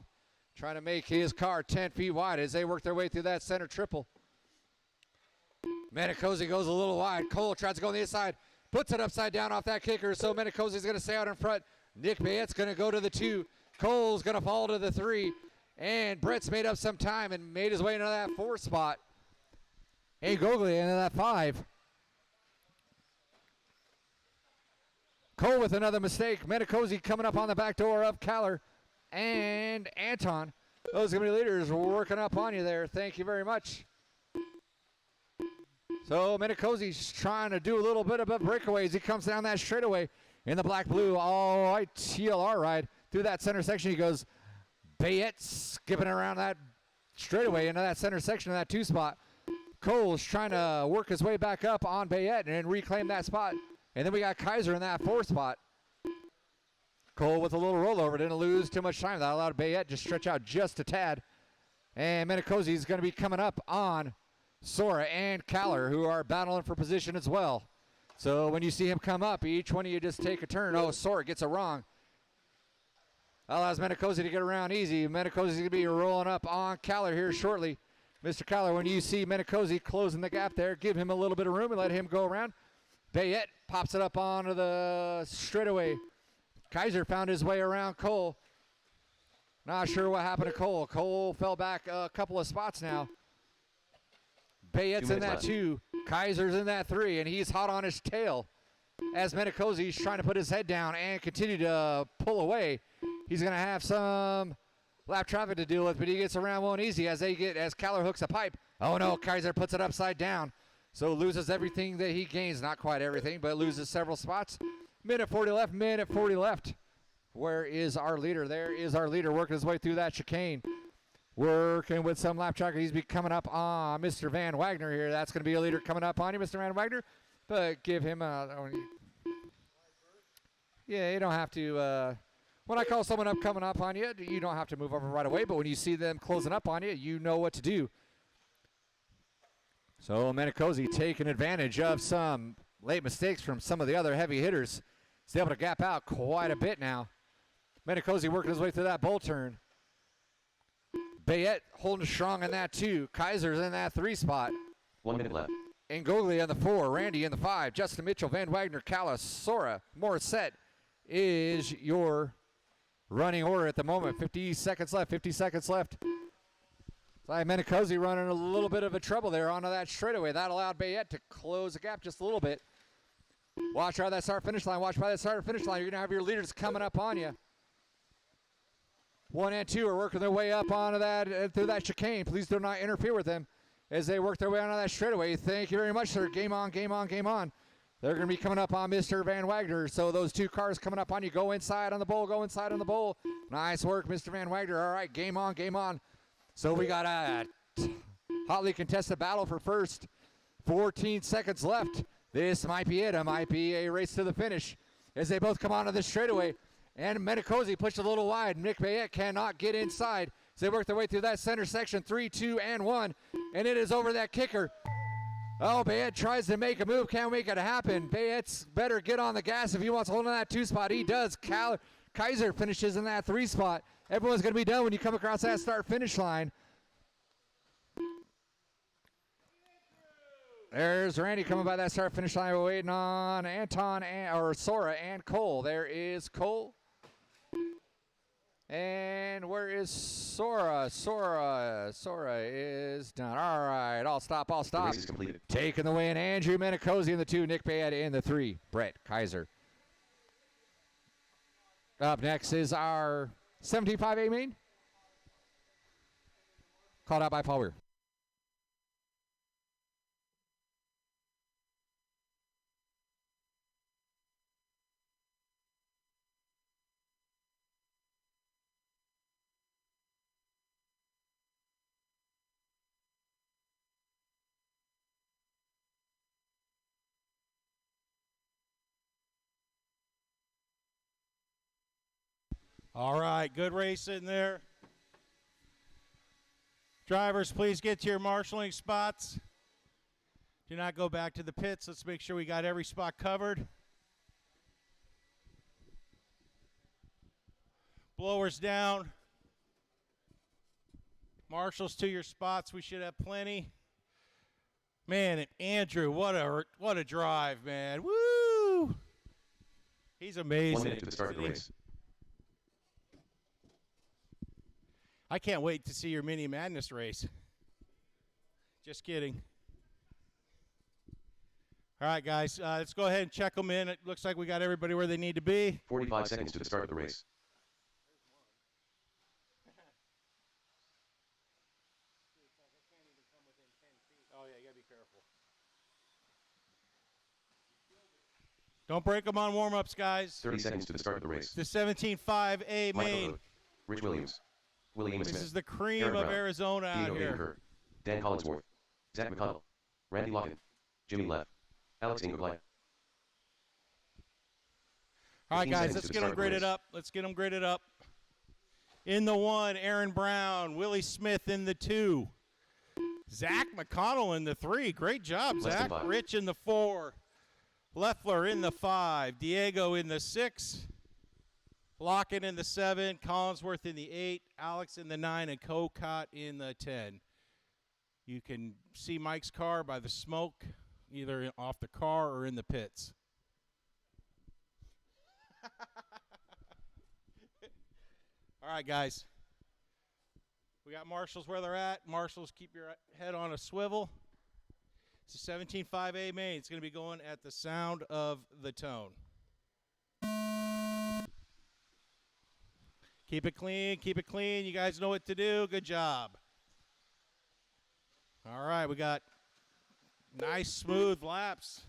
Trying to make his car 10 feet wide as they work their way through that center triple. Metacozy goes a little wide. Cole tries to go on the inside. Puts it upside down off that kicker. So Metacozy's going to stay out in front. Nick Bayette's going to go to the 2. Cole's going to fall to the 3. And Brett's made up some time and made his way into that 4 spot. Ingoglia into that 5. Cole with another mistake. Metacozy coming up on the back door of Kaller and Anton. Those are going to be leaders working up on you there. Thank you very much. So Metacozy's trying to do a little bit of a breakaway as he comes down that straightaway in the black-blue all white TLR ride. Through that center section he goes. Bayette skipping around that straightaway into that center section of that 2 spot. Cole's trying to work his way back up on Bayette and reclaim that spot. And then we got Kaiser in that 4 spot. Cole with a little rollover. Didn't lose too much time. That allowed Bayette to stretch out just a tad. And Metacozy is going to be coming up on Sora and Kaller, who are battling for position as well. So when you see him come up, each one of you just take a turn. Oh, Sora gets it wrong. Allows Metacozy to get around easy. Metacozy's going to be rolling up on Kaller here shortly. Mr. Kaller, when you see Metacozy closing the gap there, give him a little bit of room and let him go around. Bayette pops it up onto the straightaway. Kaiser found his way around Cole. Not sure what happened to Cole. Cole fell back a couple of spots now. Bayette's in that 2. Kaiser's in that 3, and he's hot on his tail as Metacozy's trying to put his head down and continue to pull away. He's going to have some lap traffic to deal with, but he gets around one easy as Kaller hooks a pipe. Oh no, Kaiser puts it upside down. So loses everything that he gains. Not quite everything, but loses several spots. Minute 40 left, minute 40 left. Where is our leader? There is our leader working his way through that chicane. Working with some lap tracker. He's coming up on Mr. Van Wagner here. That's going to be a leader coming up on you, Mr. Van Wagner. But give him a... Yeah, you don't have to... when I call someone up coming up on you, you don't have to move over right away. But when you see them closing up on you, you know what to do. So Metacozy taking advantage of some late mistakes from some of the other heavy hitters. He's able to gap out quite a bit now. Metacozy working his way through that bull turn. Bayette holding strong in that 2. Kaiser's in that 3 spot. 1 minute left. Ngogli in the 4. Randy in the 5. Justin Mitchell, Van Wagner, Callis, Sora, Morissette is your running order at the moment. 50 seconds left. 50 seconds left. Menicosi running a little bit of a trouble there onto that straightaway. That allowed Bayette to close the gap just a little bit. Watch out that start-finish line. Watch by that start-finish line. You're going to have your leaders coming up on you. 1 and 2 are working their way up onto that through that chicane. Please do not interfere with them as they work their way onto that straightaway. Thank you very much, sir. Game on, game on, game on. They're going to be coming up on Mr. Van Wagner. So those 2 cars coming up on you. Go inside on the bowl. Go inside on the bowl. Nice work, Mr. Van Wagner. All right, game on, game on. So we got a hotly contested battle for first. 14 seconds left. This might be it. It might be a race to the finish as they both come onto the straightaway. And Menicosi pushed a little wide. Nick Bayette cannot get inside. So they work their way through that center section. 3, 2, and 1. And it is over that kicker. Oh, Bayette tries to make a move. Can't make it happen. Bayette's better get on the gas if he wants to hold on that 2 spot. He does. Kaiser finishes in that 3 spot. Everyone's going to be done when you come across that start-finish line. There's Randy coming by that start-finish line. We're waiting on Sora and Cole. There is Cole. And where is Sora? Sora is done. All right, I'll stop. The race is completed. Taking the win, Andrew Menicosi in the 2, Nick Bayette in the 3, Brett Kaiser. Up next is our 17.5A main. Called out by Paul Weir. All right, good race in there. Drivers, please get to your marshaling spots. Do not go back to the pits. Let's make sure we got every spot covered. Blowers down. Marshals to your spots. We should have plenty. Man, and Andrew, what a drive, man. Woo! He's amazing. 1 minute to the start of the race. I can't wait to see your Mini Madness race. Just kidding. All right, guys, let's go ahead and check them in. It looks like we got everybody where they need to be. 45 seconds to the start of the race. Oh, yeah, you got to be careful. Don't break them on warm-ups, guys. 30 seconds to the start of the race. The 17.5A Michael main. Road, Rich Williams, Willie Eamon This Smith, is the cream Aaron of Brown, Arizona out Dino here. Kerr, Dan Collinsworth, Zach McConnell, Randy Locken, Jimmy Leff, Alex Ingoglaya. All right, 15 guys, seconds let's to the get start them of the graded race. up. Let's get them graded up. In the 1, Aaron Brown. Willie Smith in the 2. Zach McConnell in the 3. Great job, Less than Zach. 5. Rich in the 4. Leffler in the 5. Diego in the 6. Locken in the 7. Collinsworth in the 8. Alex in the 9. And Cocott in the 10. You can see Mike's car by the smoke, either off the car or in the pits. All right, guys. We got marshals where they're at. Marshals, keep your head on a swivel. It's a 17.5A main. It's going to be going at the sound of the tone. Keep it clean. Keep it clean. You guys know what to do. Good job. All right, we got nice, smooth laps.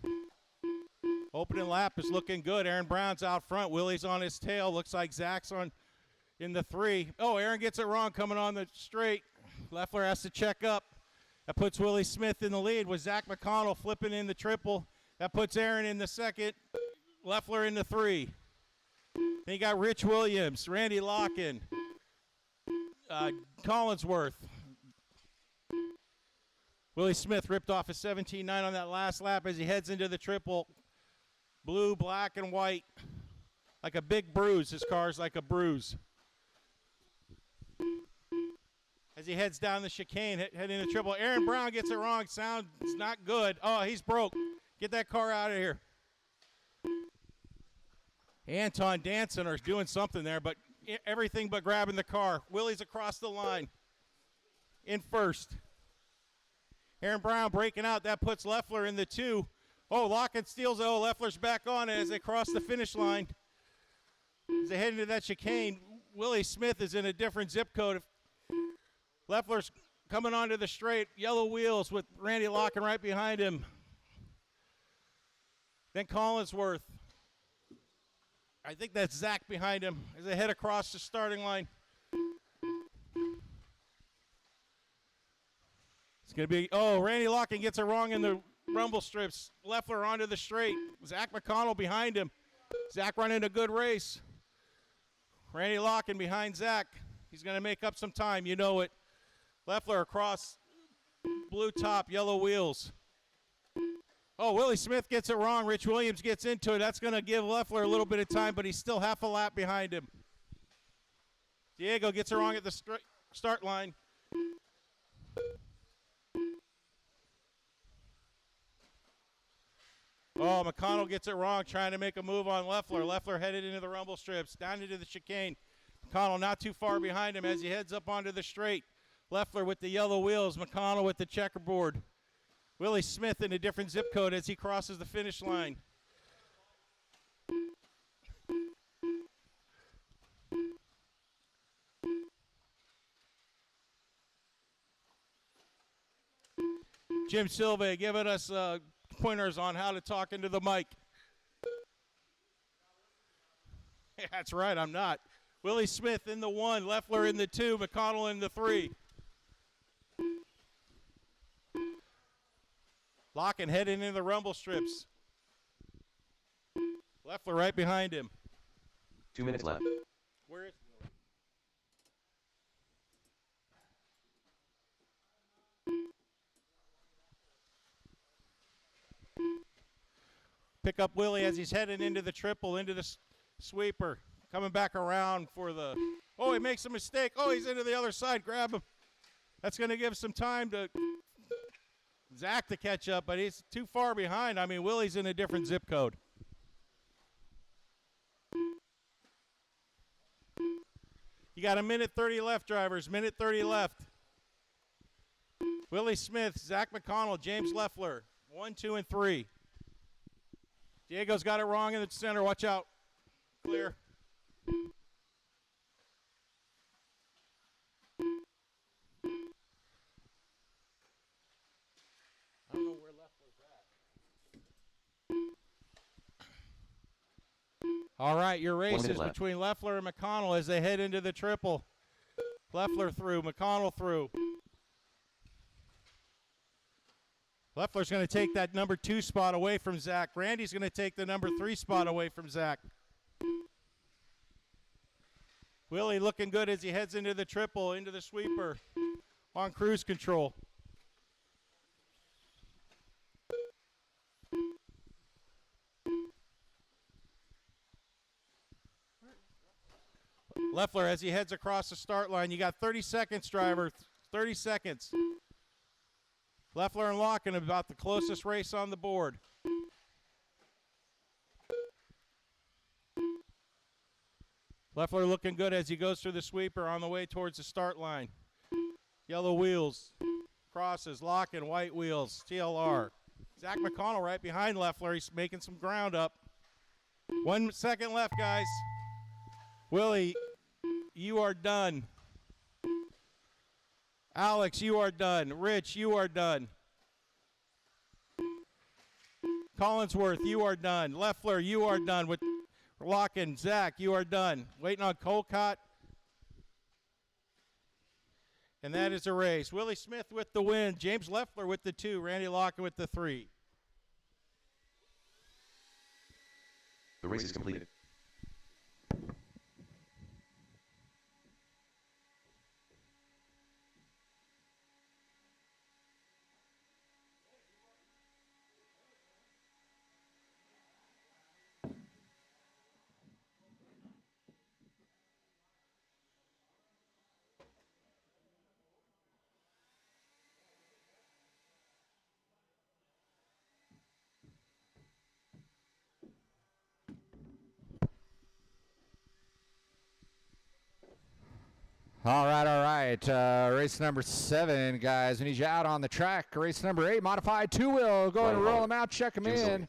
Opening lap is looking good. Aaron Brown's out front. Willie's on his tail. Looks like Zach's on in the 3. Oh, Aaron gets it wrong coming on the straight. Leffler has to check up. That puts Willie Smith in the lead with Zach McConnell flipping in the triple. That puts Aaron in the 2nd. Leffler in the 3. Then you got Rich Williams, Randy Locken, Collinsworth. Willie Smith ripped off a 17.9 on that last lap as he heads into the triple. Blue, black, and white. Like a big bruise. His car's like a bruise. as he heads down the chicane, heading to triple. Aaron Brown gets it wrong. Sounds not good. Oh, he's broke. Get that car out of here. Anton Danson are doing something there, but everything but grabbing the car. Willie's across the line in first. Aaron Brown breaking out. That puts Leffler in the 2. Oh, Lockett steals it. Oh, Leffler's back on it as they cross the finish line. As they head into that chicane, Willie Smith is in a different zip code. Leffler's coming onto the straight. Yellow wheels with Randy Locken right behind him. Then Collinsworth. I think that's Zach behind him as they head across the starting line. It's going to be, oh, Randy Locken gets it wrong in the rumble strips. Leffler onto the straight. Zach McConnell behind him. Zach running a good race. Randy Locken behind Zach. He's going to make up some time. You know it. Leffler across blue top, yellow wheels. Oh, Willie Smith gets it wrong. Rich Williams gets into it. That's going to give Leffler a little bit of time, but he's still half a lap behind him. Diego gets it wrong at the start line. Oh, McConnell gets it wrong, trying to make a move on Leffler. Leffler headed into the rumble strips, down into the chicane. McConnell not too far behind him as he heads up onto the straight. Leffler with the yellow wheels, McConnell with the checkerboard. Willie Smith in a different zip code as he crosses the finish line. Jim Silva giving us pointers on how to talk into the mic. That's right, I'm not. Willie Smith in the 1, Leffler in the 2, McConnell in the 3. Locken heading into the rumble strips. Leffler right behind him. 2 minutes left. Where is Pick up Willie as he's heading into the triple, into the sweeper. Coming back around for the, oh, he makes a mistake. Oh, he's into the other side. Grab him. That's going to give some time to Zach to catch up, but he's too far behind. I mean, Willie's in a different zip code. You got a minute 30 left, drivers. Minute 30 left. Willie Smith, Zach McConnell, James Leffler. 1, 2, and 3. Diego's got it wrong in the center. Watch out. Clear. I don't know where Leffler's at. All right, your race is between Leffler and McConnell as they head into the triple. Leffler through, McConnell through. Leffler's going to take that number 2 spot away from Zach. Randy's going to take the number 3 spot away from Zach. Willie looking good as he heads into the triple, into the sweeper, on cruise control. Leffler as he heads across the start line. You got 30 seconds, driver. 30 seconds. Leffler and Locken about the closest race on the board. Leffler looking good as he goes through the sweeper on the way towards the start line. Yellow wheels, crosses, Locken, white wheels, TLR. Zach McConnell right behind Leffler. He's making some ground up. 1 second left, guys. Willie, you are done. Alex, you are done. Rich, you are done. Collinsworth, you are done. Leffler, you are done. With Locken, Zach, you are done. Waiting on Colcott. And that is a race. Willie Smith with the win. James Leffler with the 2. Randy Locken with the 3. The race is completed. All right. Race number 7, guys. We need you out on the track. Race number 8, modified two-wheel. Go ahead and roll them out, check them in.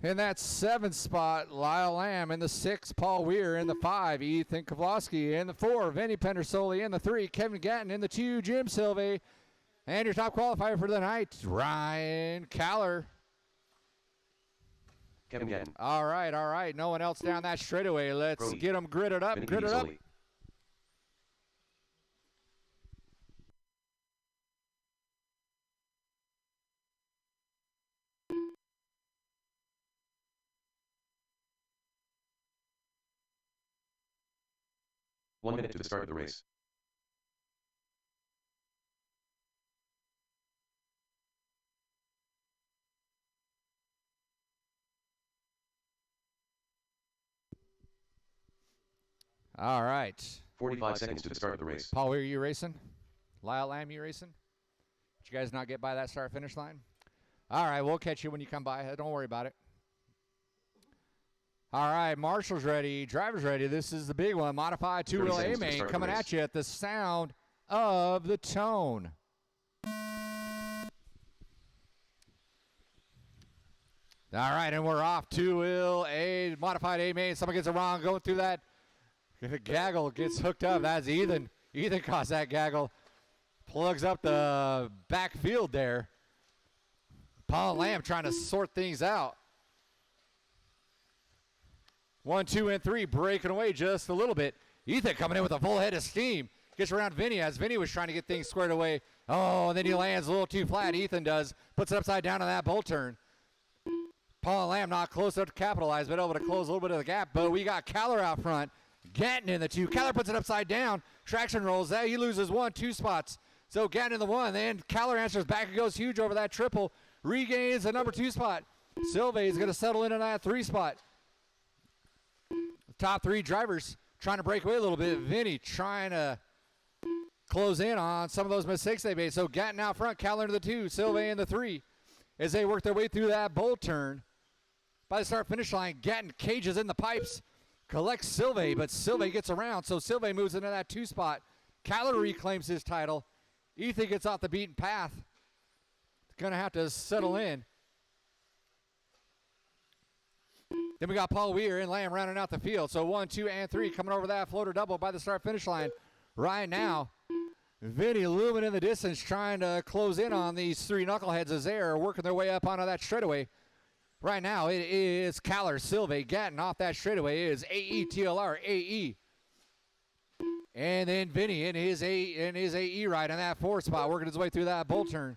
In that 7th spot, Lyle Lamb. In the 6, Paul Weir. In the 5, Ethan Kovlowski. In the 4, Vinny Pendersoli. In the 3, Kevin Gatton. In the 2, Jim Silvey. And your top qualifier for the night, Ryan Caller. Kevin Gatton. All right. No one else down that straightaway. Let's Brody. get them gridded up. Vinny Gridded up. Pendersoli. One minute to the start of the race. All right. 45 seconds to the start of the race. Paul, where are you racing? Lyle Lamb, you racing? Did you guys not get by that start-finish line? All right, we'll catch you when you come by. Don't worry about it. All right, Marshall's ready. Driver's ready. This is the big one. Modified two-wheel 30 seconds to A-main start the coming race. at you at the sound of the tone. All right, and we're off. Two-wheel A, modified A-main. Someone gets it wrong going through that. The gaggle gets hooked up. That's Ethan. Ethan caused that gaggle. Plugs up the backfield there. Paul Lamb trying to sort things out. 1, 2, and 3 breaking away just a little bit. Ethan coming in with a full head of steam. Gets around Vinny as Vinny was trying to get things squared away. Oh, and then he lands a little too flat. Ethan does. Puts it upside down on that bolt turn. Paul Lamb not close enough to capitalize, but able to close a little bit of the gap. But we got Caller out front. Gatton in the 2. Caller puts it upside down. Traction rolls that. He loses 1, 2 spots. So Gatton in the 1. Then Caller answers back and goes huge over that triple. Regains the number 2 spot. Silvey is going to settle into that 3 spot. Top 3 drivers trying to break away a little bit. Vinny trying to close in on some of those mistakes they made. So Gatton out front. Caller into the 2. Silvey in the 3. As they work their way through that bolt turn. By the start-finish line, Gatton cages in the pipes. Collects Silvey, but Silvey gets around, so Silvey moves into that 2 spot. Caller reclaims his title. Ethan gets off the beaten path. Going to have to settle in. Then we got Paul Weir and Lamb rounding out the field. So 1, 2, and 3 coming over that floater double by the start-finish line. Right now, Vinny looming in the distance, trying to close in on these 3 knuckleheads as they are working their way up onto that straightaway. Right now, it is Caller, Silvey, Gatton off that straightaway. It is AE, TLR, AE. And then Vinny in his AE ride on that 4 spot, working his way through that bull turn.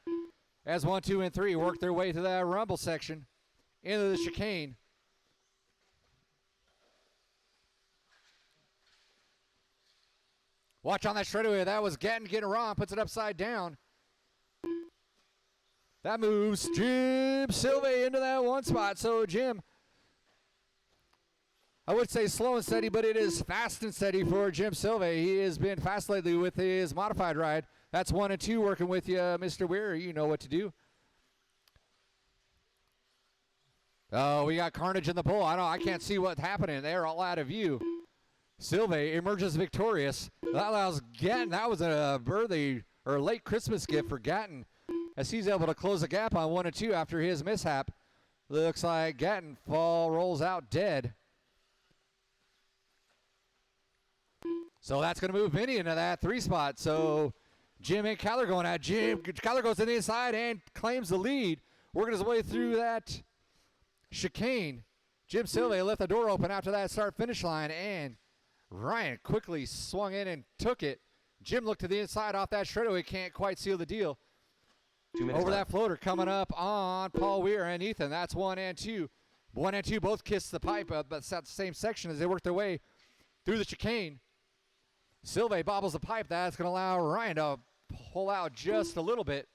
As 1, 2, and 3 work their way through that rumble section into the chicane. Watch on that straightaway. That was Gatton getting around, puts it upside down. That moves Jim Silvey into that 1 spot. So Jim, I would say slow and steady, but it is fast and steady for Jim Silvey. He has been fast lately with his modified ride. That's 1 and 2 working with you, Mr. Weir. You know what to do. Oh, we got carnage in the pole. I can't see what's happening. They're all out of view. Silvey emerges victorious. That allows Gatton. That was a birthday or late Christmas gift for Gatton, as he's able to close the gap on 1 and 2 after his mishap. Looks like Gatton rolls out dead. So that's going to move Vinny into that 3 spot. So Jim and Caller going at Caller goes to the inside and claims the lead, working his way through that chicane. Jim Silvey left the door open after that start-finish line, and Ryan quickly swung in and took it. Jim looked to the inside off that straightaway, can't quite seal the deal. 2 minutes Over left. that floater coming up on Paul Weir and Ethan. That's 1 and 2. 1 and 2 both kiss the pipe, but it's that same section as they work their way through the chicane. Silvey bobbles the pipe. That's going to allow Ryan to pull out just a little bit.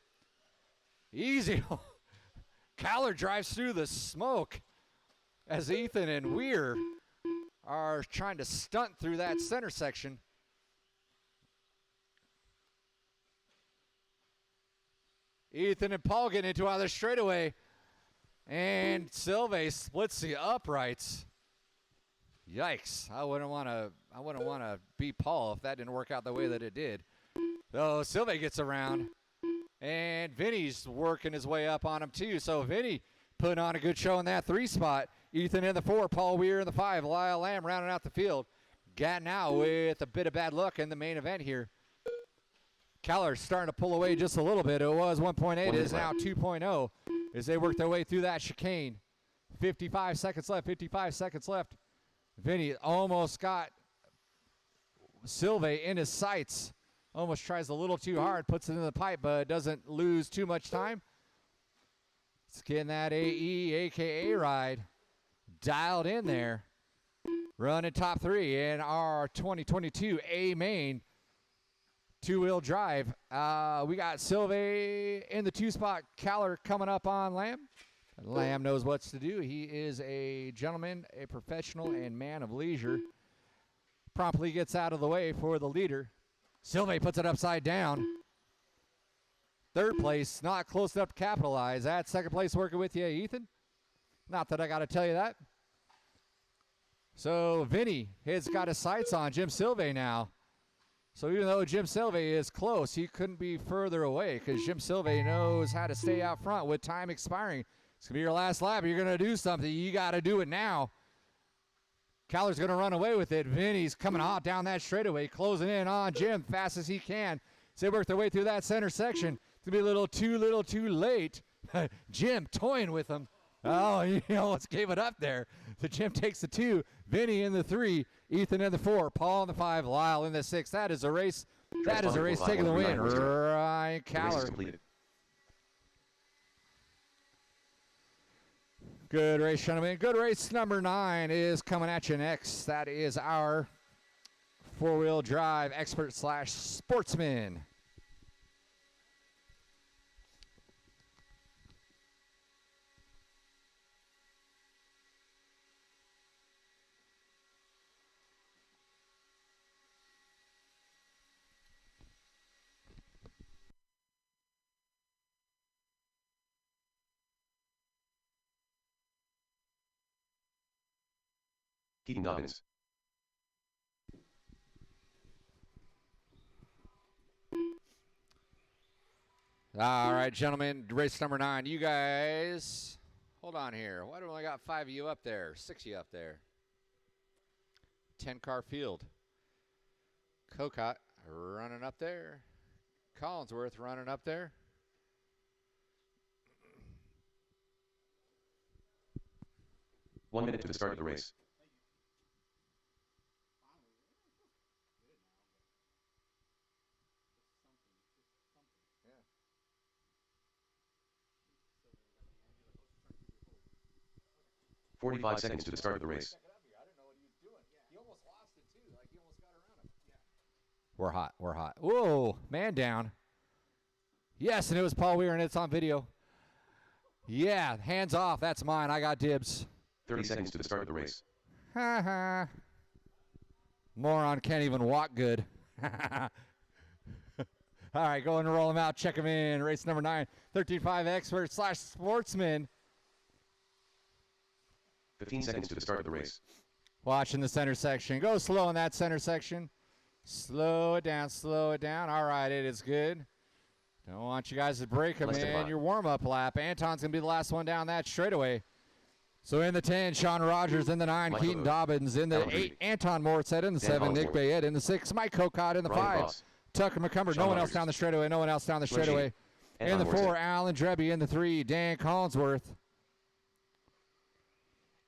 Easy. Caller drives through the smoke as Ethan and Weir are trying to stunt through that center section. Ethan and Paul get into either straightaway, and Silvey splits the uprights. Yikes! I wouldn't want to be Paul if that didn't work out the way that it did. So Silve gets around, and Vinny's working his way up on him too. So Vinny putting on a good show in that 3 spot. Ethan in the 4, Paul Weir in the 5, Lyle Lamb rounding out the field. Gatting out with a bit of bad luck in the main event here. Caller's starting to pull away just a little bit. It was 1.8. It is now 2.0 as they work their way through that chicane. 55 seconds left. 55 seconds left. Vinny almost got Silve in his sights. Almost tries a little too hard. Puts it in the pipe, but doesn't lose too much time. It's getting that AE, a.k.a. ride, dialed in there. Running top 3 in our 2022 A main 2-wheel drive. We got Silve in the 2 spot. Caller coming up on Lamb. Lamb knows what to do. He is a gentleman, a professional, and man of leisure. Promptly gets out of the way for the leader. Silve puts it upside down. 3rd place, not close enough to capitalize. That 2nd place working with you, Ethan. Not that I got to tell you that. So Vinny has got his sights on Jim Silve now. So even though Jim Silve is close, he couldn't be further away because Jim Silve knows how to stay out front with time expiring. It's going to be your last lap. You're going to do something. You got to do it now. Caller's going to run away with it. Vinny's coming hot down that straightaway, closing in on Jim fast as he can. So they work their way through that center section. It's going to be a little too late. Jim toying with him. Oh, he almost gave it up there. So Jim takes the 2. Vinny in the 3. Ethan in the 4. Paul in the 5. Lyle in the 6. That is a race. That is a race taking the win. Ryan Caller. Good race, gentlemen. Good race number 9 is coming at you next. That is our 4-wheel drive expert / sportsman. Keaton Dobbins. All right, gentlemen, race number 9. You guys, hold on here. Why do I got 5 of you up there, 6 of you up there? 10-car field. Cocott running up there. Collinsworth running up there. One minute to the start of the race. Yeah. 45 seconds to the start of the race. I didn't know what he was doing. He almost lost it, too. Like, he almost got around him. Yeah. We're hot. We're hot. Whoa, man down. Yes, and it was Paul Weir, and it's on video. Yeah, hands off. That's mine. I got dibs. 30 seconds to the start of the race. Ha ha. Moron can't even walk good. All right, go and roll him out. Check him in. Race number 9. 13.5 expert / sportsman. 15 seconds to the start of the race. Watching the center section. Go slow in that center section. Slow it down, slow it down. All right, it is good. Don't want you guys to break them in your warm-up lap. Anton's going to be the last one down that straightaway. So in the 10, Sean Rogers. In the 9, Michael Keaton Oak. Dobbins. In the Alan 8, Reed. Anton Mortzett. In the Dan 7, Nick Hollingsworth. Bayette. In the 6, Mike Cocott. In the Ryan 5, Cross. Tucker McCumber. Sean No one else Rogers. down the straightaway. No one else down the Slim straightaway. Shady. In the Anton 4, Mortzett. Alan Drebby. In the 3, Dan Collinsworth.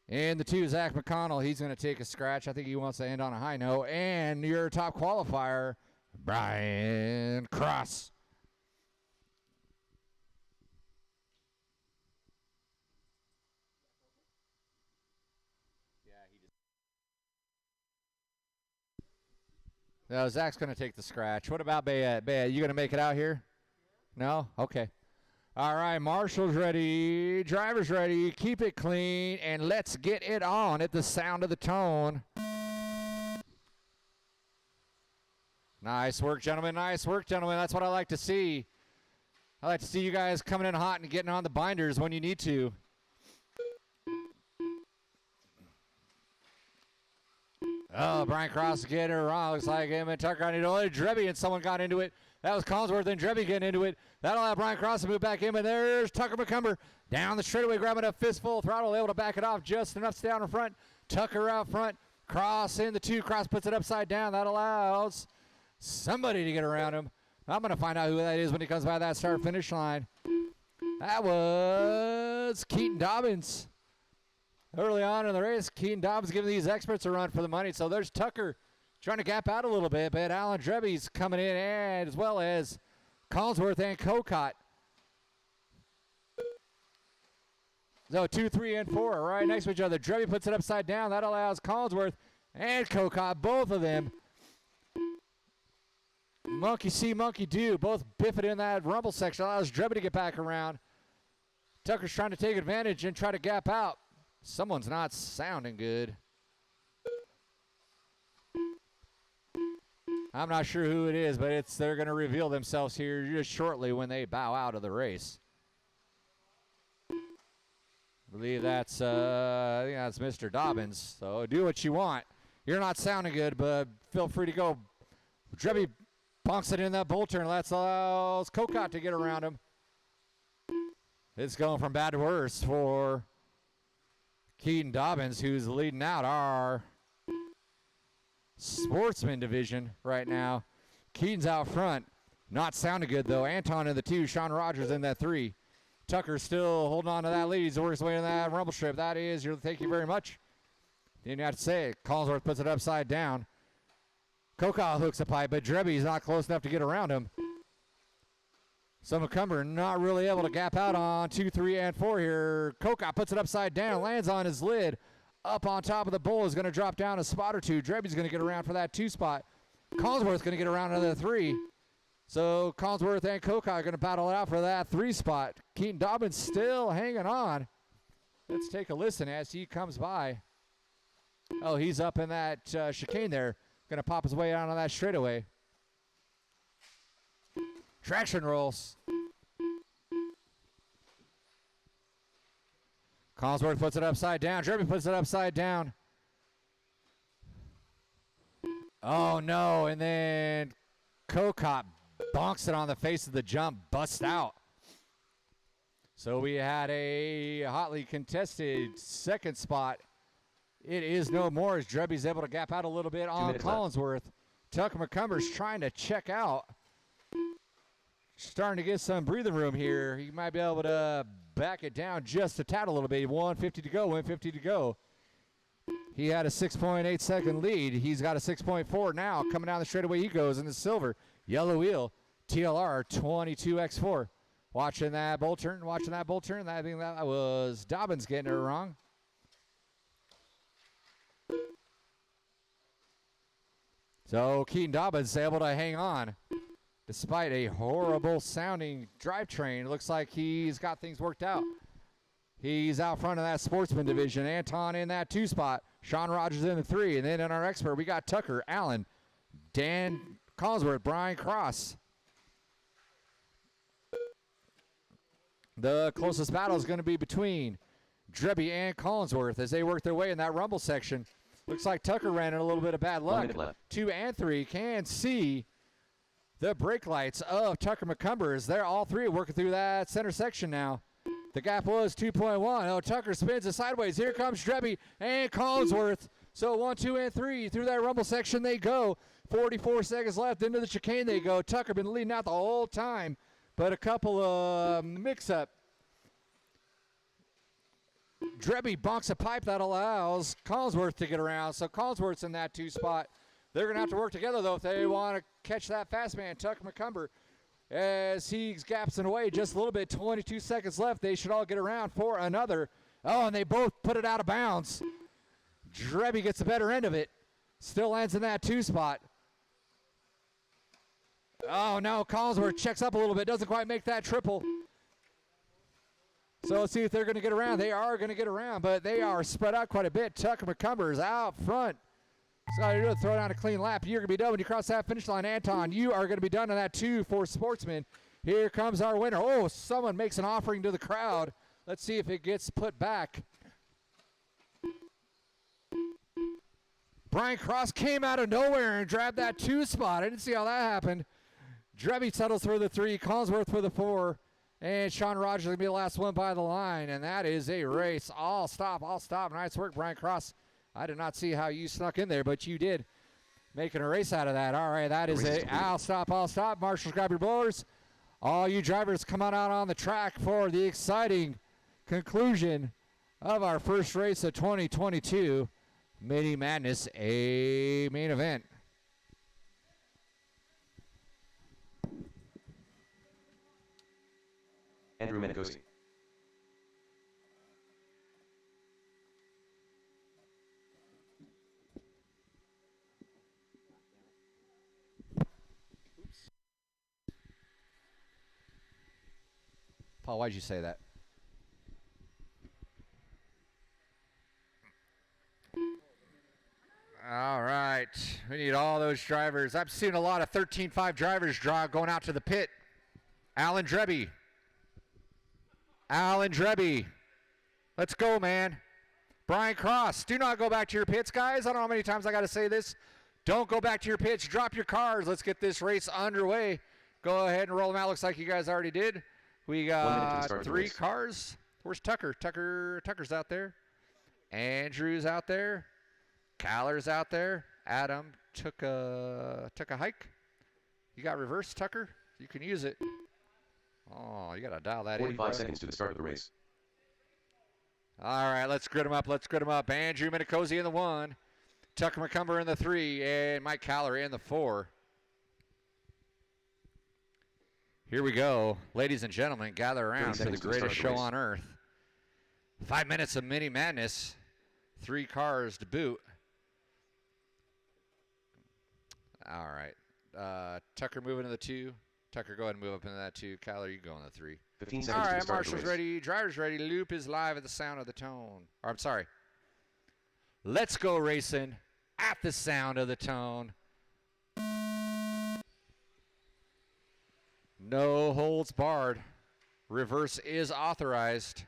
In the 2, Zach McConnell. He's going to take a scratch. I think he wants to end on a high note. And your top qualifier, Brian Cross. No, Zach's going to take the scratch. What about Bayette? Bayette, you going to make it out here? No? Okay. All right, Marshall's ready. Driver's ready. Keep it clean, and let's get it on at the sound of the tone. Nice work, gentlemen. Nice work, gentlemen. That's what I like to see. I like to see you guys coming in hot and getting on the binders when you need to. Oh, Brian Cross getting it wrong. Looks like him and Tucker got into it. Drebby and someone got into it. That was Collinsworth and Drebby getting into it. That'll allow Brian Cross to move back in, but there's Tucker McCumber down the straightaway, grabbing a fistful of throttle, able to back it off just enough to stay out in front. Tucker out front. Cross in the 2. Cross puts it upside down. That allows somebody to get around him. I'm going to find out who that is when he comes by that start-finish line. That was Keaton Dobbins. Early on in the race, Keaton Dobbins giving these experts a run for the money. So there's Tucker trying to gap out a little bit, but Alan Drebby's coming in, and as well as Collinsworth and Cocott. So 2, 3, and 4 right next to each other. Drebby puts it upside down. That allows Collinsworth and Cocott, both of them. Monkey see, monkey do. Both biff it in that rumble section. Allows Drebby to get back around. Tucker's trying to take advantage and try to gap out. Someone's not sounding good. I'm not sure who it is, but they're going to reveal themselves here just shortly when they bow out of the race. I believe that's I think that's Mr. Dobbins. So do what you want. You're not sounding good, but feel free to go. Drebby bonks it in that bull turn. Allows Cocott to get around him. It's going from bad to worse for Keaton Dobbins, who's leading out our Sportsman division right now. Keaton's out front. Not sounding good, though. Anton in the 2. Sean Rogers in that 3. Tucker still holding on to that lead. He's working his way in that rumble strip. That is your thank you very much. Didn't have to say it. Collinsworth puts it upside down. Cocott hooks a pipe, but Drebby's not close enough to get around him. So McCumber not really able to gap out on 2, 3, and 4 here. Cocott puts it upside down, lands on his lid. Up on top of the bull is going to drop down a spot or 2. Drebby's going to get around for that 2 spot. Collinsworth's going to get around another 3. So Collinsworth and Cocott are going to battle it out for that 3 spot. Keaton Dobbins still hanging on. Let's take a listen as he comes by. Oh, he's up in that chicane there. Going to pop his way out on that straightaway. Traction rolls. Collinsworth puts it upside down. Drebby puts it upside down. Oh, no. And then Cocott bonks it on the face of the jump, busts out. So we had a hotly contested second spot. It is no more as Drebby's able to gap out a little bit on Collinsworth. Tucker McCumber's trying to check out. Starting to get some breathing room here. He might be able to back it down just a tad a little bit. 150 to go, 150 to go. He had a 6.8 second lead. He's got a 6.4 now. Coming down the straightaway he goes in the silver. Yellow wheel, TLR 22X4. Watching that bull turn, I think that was Dobbins getting it wrong. So Keaton Dobbins able to hang on. Despite a horrible sounding drivetrain, looks like he's got things worked out. He's out front of that Sportsman division. Anton in that 2 spot. Sean Rogers in the 3. And then in our expert, we got Tucker, Allen, Dan Collinsworth, Brian Cross. The closest battle is going to be between Drebby and Collinsworth as they work their way in that rumble section. Looks like Tucker ran in a little bit of bad luck. 2 and 3 can see the brake lights of Tucker McCumber as they're all 3 working through that center section now. The gap was 2.1. Oh, Tucker spins it sideways. Here comes Drebby and Collinsworth. So 1, 2, and 3 through that rumble section they go. 44 seconds left into the chicane they go. Tucker been leading out the whole time, but a couple of mix-up. Drebby bonks a pipe that allows Collinsworth to get around. So Collinsworth's in that 2 spot. They're going to have to work together, though, if they want to catch that fast man, Tucker McCumber. As he gaps it away just a little bit, 22 seconds left. They should all get around for another. Oh, and they both put it out of bounds. Drebby gets the better end of it. Still lands in that 2 spot. Oh, no, Collinsworth checks up a little bit. Doesn't quite make that triple. So let's see if they're going to get around. They are going to get around, but they are spread out quite a bit. Tucker McCumber is out front. So all you do is throw down a clean lap. You're going to be done when you cross that finish line. Anton, you are going to be done on that 2 for Sportsman. Here comes our winner. Oh, someone makes an offering to the crowd. Let's see if it gets put back. Brian Cross came out of nowhere and grabbed that 2 spot. I didn't see how that happened. Drebby settles for the 3, Collinsworth for the 4, and Sean Rogers going to be the last one by the line, and that is a race. All stop. Nice work, Brian Cross. I did not see how you snuck in there, but you did, making a race out of that. All right, that is a all stop. Marshals, grab your blowers. All you drivers come on out on the track for the exciting conclusion of our first race of 2022, Mini Madness, a main event. Andrew Menacosi. Paul, why'd you say that? All right. We need all those drivers. I've seen a lot of 13.5 drivers going out to the pit. Alan Drebby. Let's go, man. Brian Cross, do not go back to your pits, guys. I don't know how many times I got to say this. Don't go back to your pits. Drop your cars. Let's get this race underway. Go ahead and roll them out. Looks like you guys already did. We got 3 cars. Where's Tucker? Tucker's out there. Andrew's out there. Caller's out there. Adam took a hike. You got reverse, Tucker? You can use it. Oh, you got to dial that 45 in. 45 seconds to the start of the race. All right, let's grid them up. Andrew Minicosi in the 1. Tucker McCumber in the 3. And Mike Caller in the 4. Here we go. Ladies and gentlemen, gather around for the greatest show on earth. 5 minutes of Mini Madness. 3 cars to boot. All right. Tucker moving to the 2. Tucker, go ahead and move up into that 2. Kyler, you go in the 3. 15 seconds. All right, Marshall's ready. Driver's ready. Loop is live at the sound of the tone. Or, I'm sorry. Let's go racing at the sound of the tone. No holds barred. Reverse is authorized.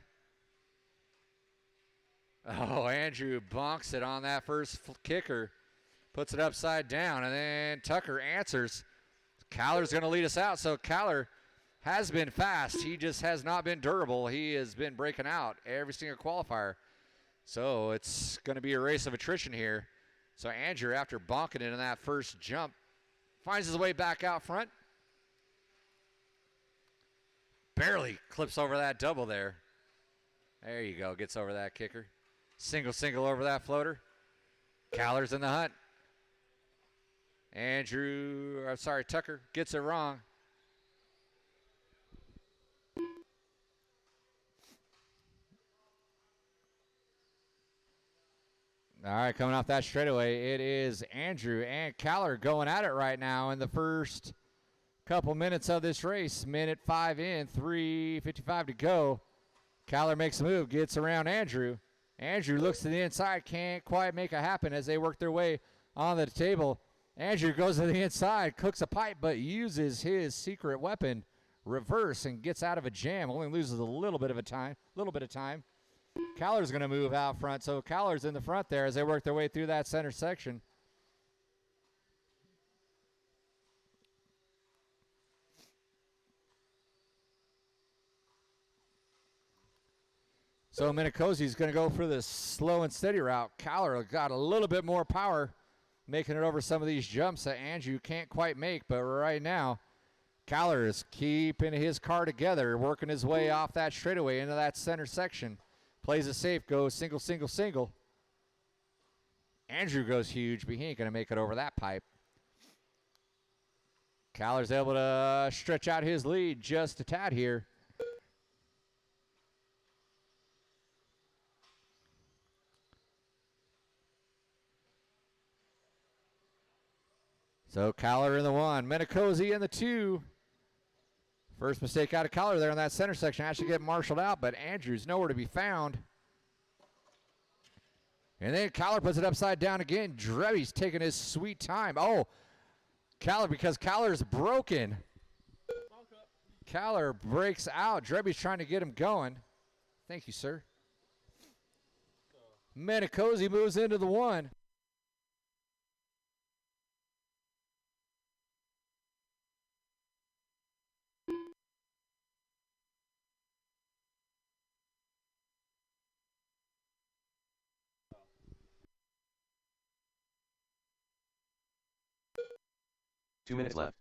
Oh, Andrew bonks it on that first kicker. Puts it upside down, and then Tucker answers. Caller's going to lead us out, so Caller has been fast. He just has not been durable. He has been breaking out every single qualifier. So it's going to be a race of attrition here. So Andrew, after bonking it in that first jump, finds his way back out front. Barely clips over that double there. There you go, gets over that kicker. Single over that floater. Caller's in the hunt. Tucker gets it wrong. All right, coming off that straightaway, it is Andrew and Caller going at it right now in the first couple minutes of this race. Minute 5 in, 3:55 to go. Caller makes a move, gets around Andrew. Andrew looks to the inside, can't quite make it happen as they work their way on the table. Andrew goes to the inside, cooks a pipe, but uses his secret weapon, reverse, and gets out of a jam. Only loses a little bit of time. Caller's going to move out front, so Caller's in the front there as they work their way through that center section. So Minicosi's going to go for the slow and steady route. Caller got a little bit more power, making it over some of these jumps that Andrew can't quite make. But right now, Caller is keeping his car together, working his way off that straightaway into that center section. Plays it safe, goes single. Andrew goes huge, but he ain't going to make it over that pipe. Caller's able to stretch out his lead just a tad here. So Caller in the 1, Minicosi in the 2. First mistake out of Caller there in that center section. Actually get marshaled out, but Andrew's nowhere to be found. And then Caller puts it upside down again. Drebby's taking his sweet time. Oh, Caller, because Caller's broken. Caller breaks out. Drebby's trying to get him going. Thank you, sir. Minicosi moves into the 1. 2 minutes left.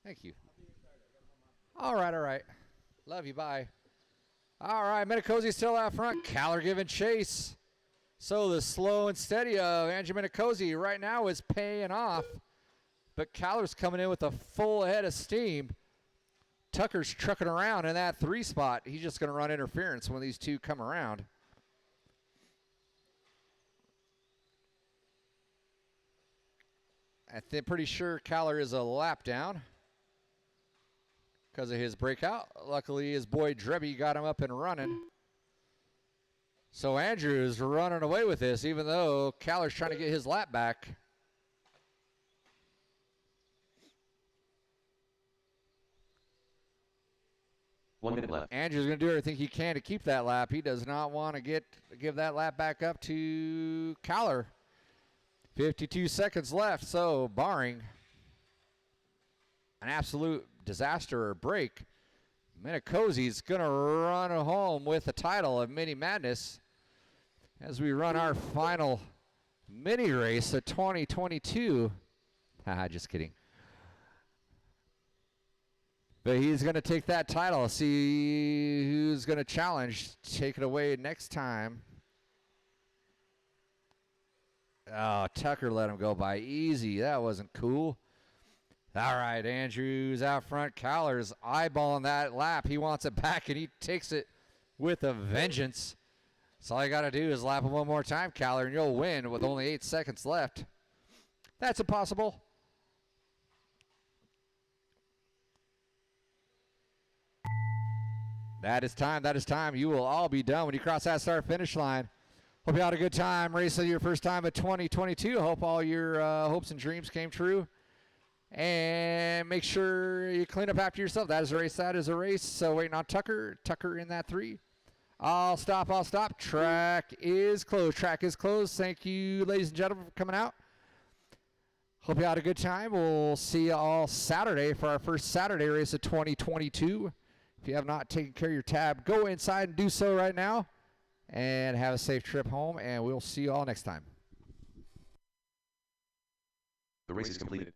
Thank you. All right, all right. Love you, bye. All right, Minicozy's still out front. Caller giving chase. So the slow and steady of Andrew Minicozy right now is paying off. But Caller's coming in with a full head of steam. Tucker's trucking around in that 3 spot. He's just going to run interference when these two come around. I'm pretty sure Caller is a lap down because of his breakout. Luckily, his boy Drebby got him up and running. So Andrew's running away with this, even though Caller's trying to get his lap back. One minute left. Andrew's going to do everything he can to keep that lap. He does not want to give that lap back up to Caller. 52 seconds left, so barring an absolute disaster or break, Minicozy's going to run home with the title of Mini Madness as we run our final mini race of 2022. Haha, just kidding. But he's going to take that title. See who's going to challenge. Take it away next time. Oh, Tucker let him go by easy. That wasn't cool. All right, Andrews out front. Caller's eyeballing that lap. He wants it back, and he takes it with a vengeance. So all you got to do is lap him one more time, Caller, and you'll win with only 8 seconds left. That's impossible. That is time. That is time. You will all be done when you cross that start-finish line. Hope you had a good time racing your first time at 2022. Hope all your hopes and dreams came true. And make sure you clean up after yourself. That is a race. That is a race. So waiting on Tucker. Tucker in that 3. I'll stop. I'll stop. Track is closed. Track is closed. Thank you, ladies and gentlemen, for coming out. Hope you had a good time. We'll see you all Saturday for our first Saturday race of 2022. If you have not taken care of your tab, go inside and do so right now. And have a safe trip home, and we'll see you all next time. The race is completed.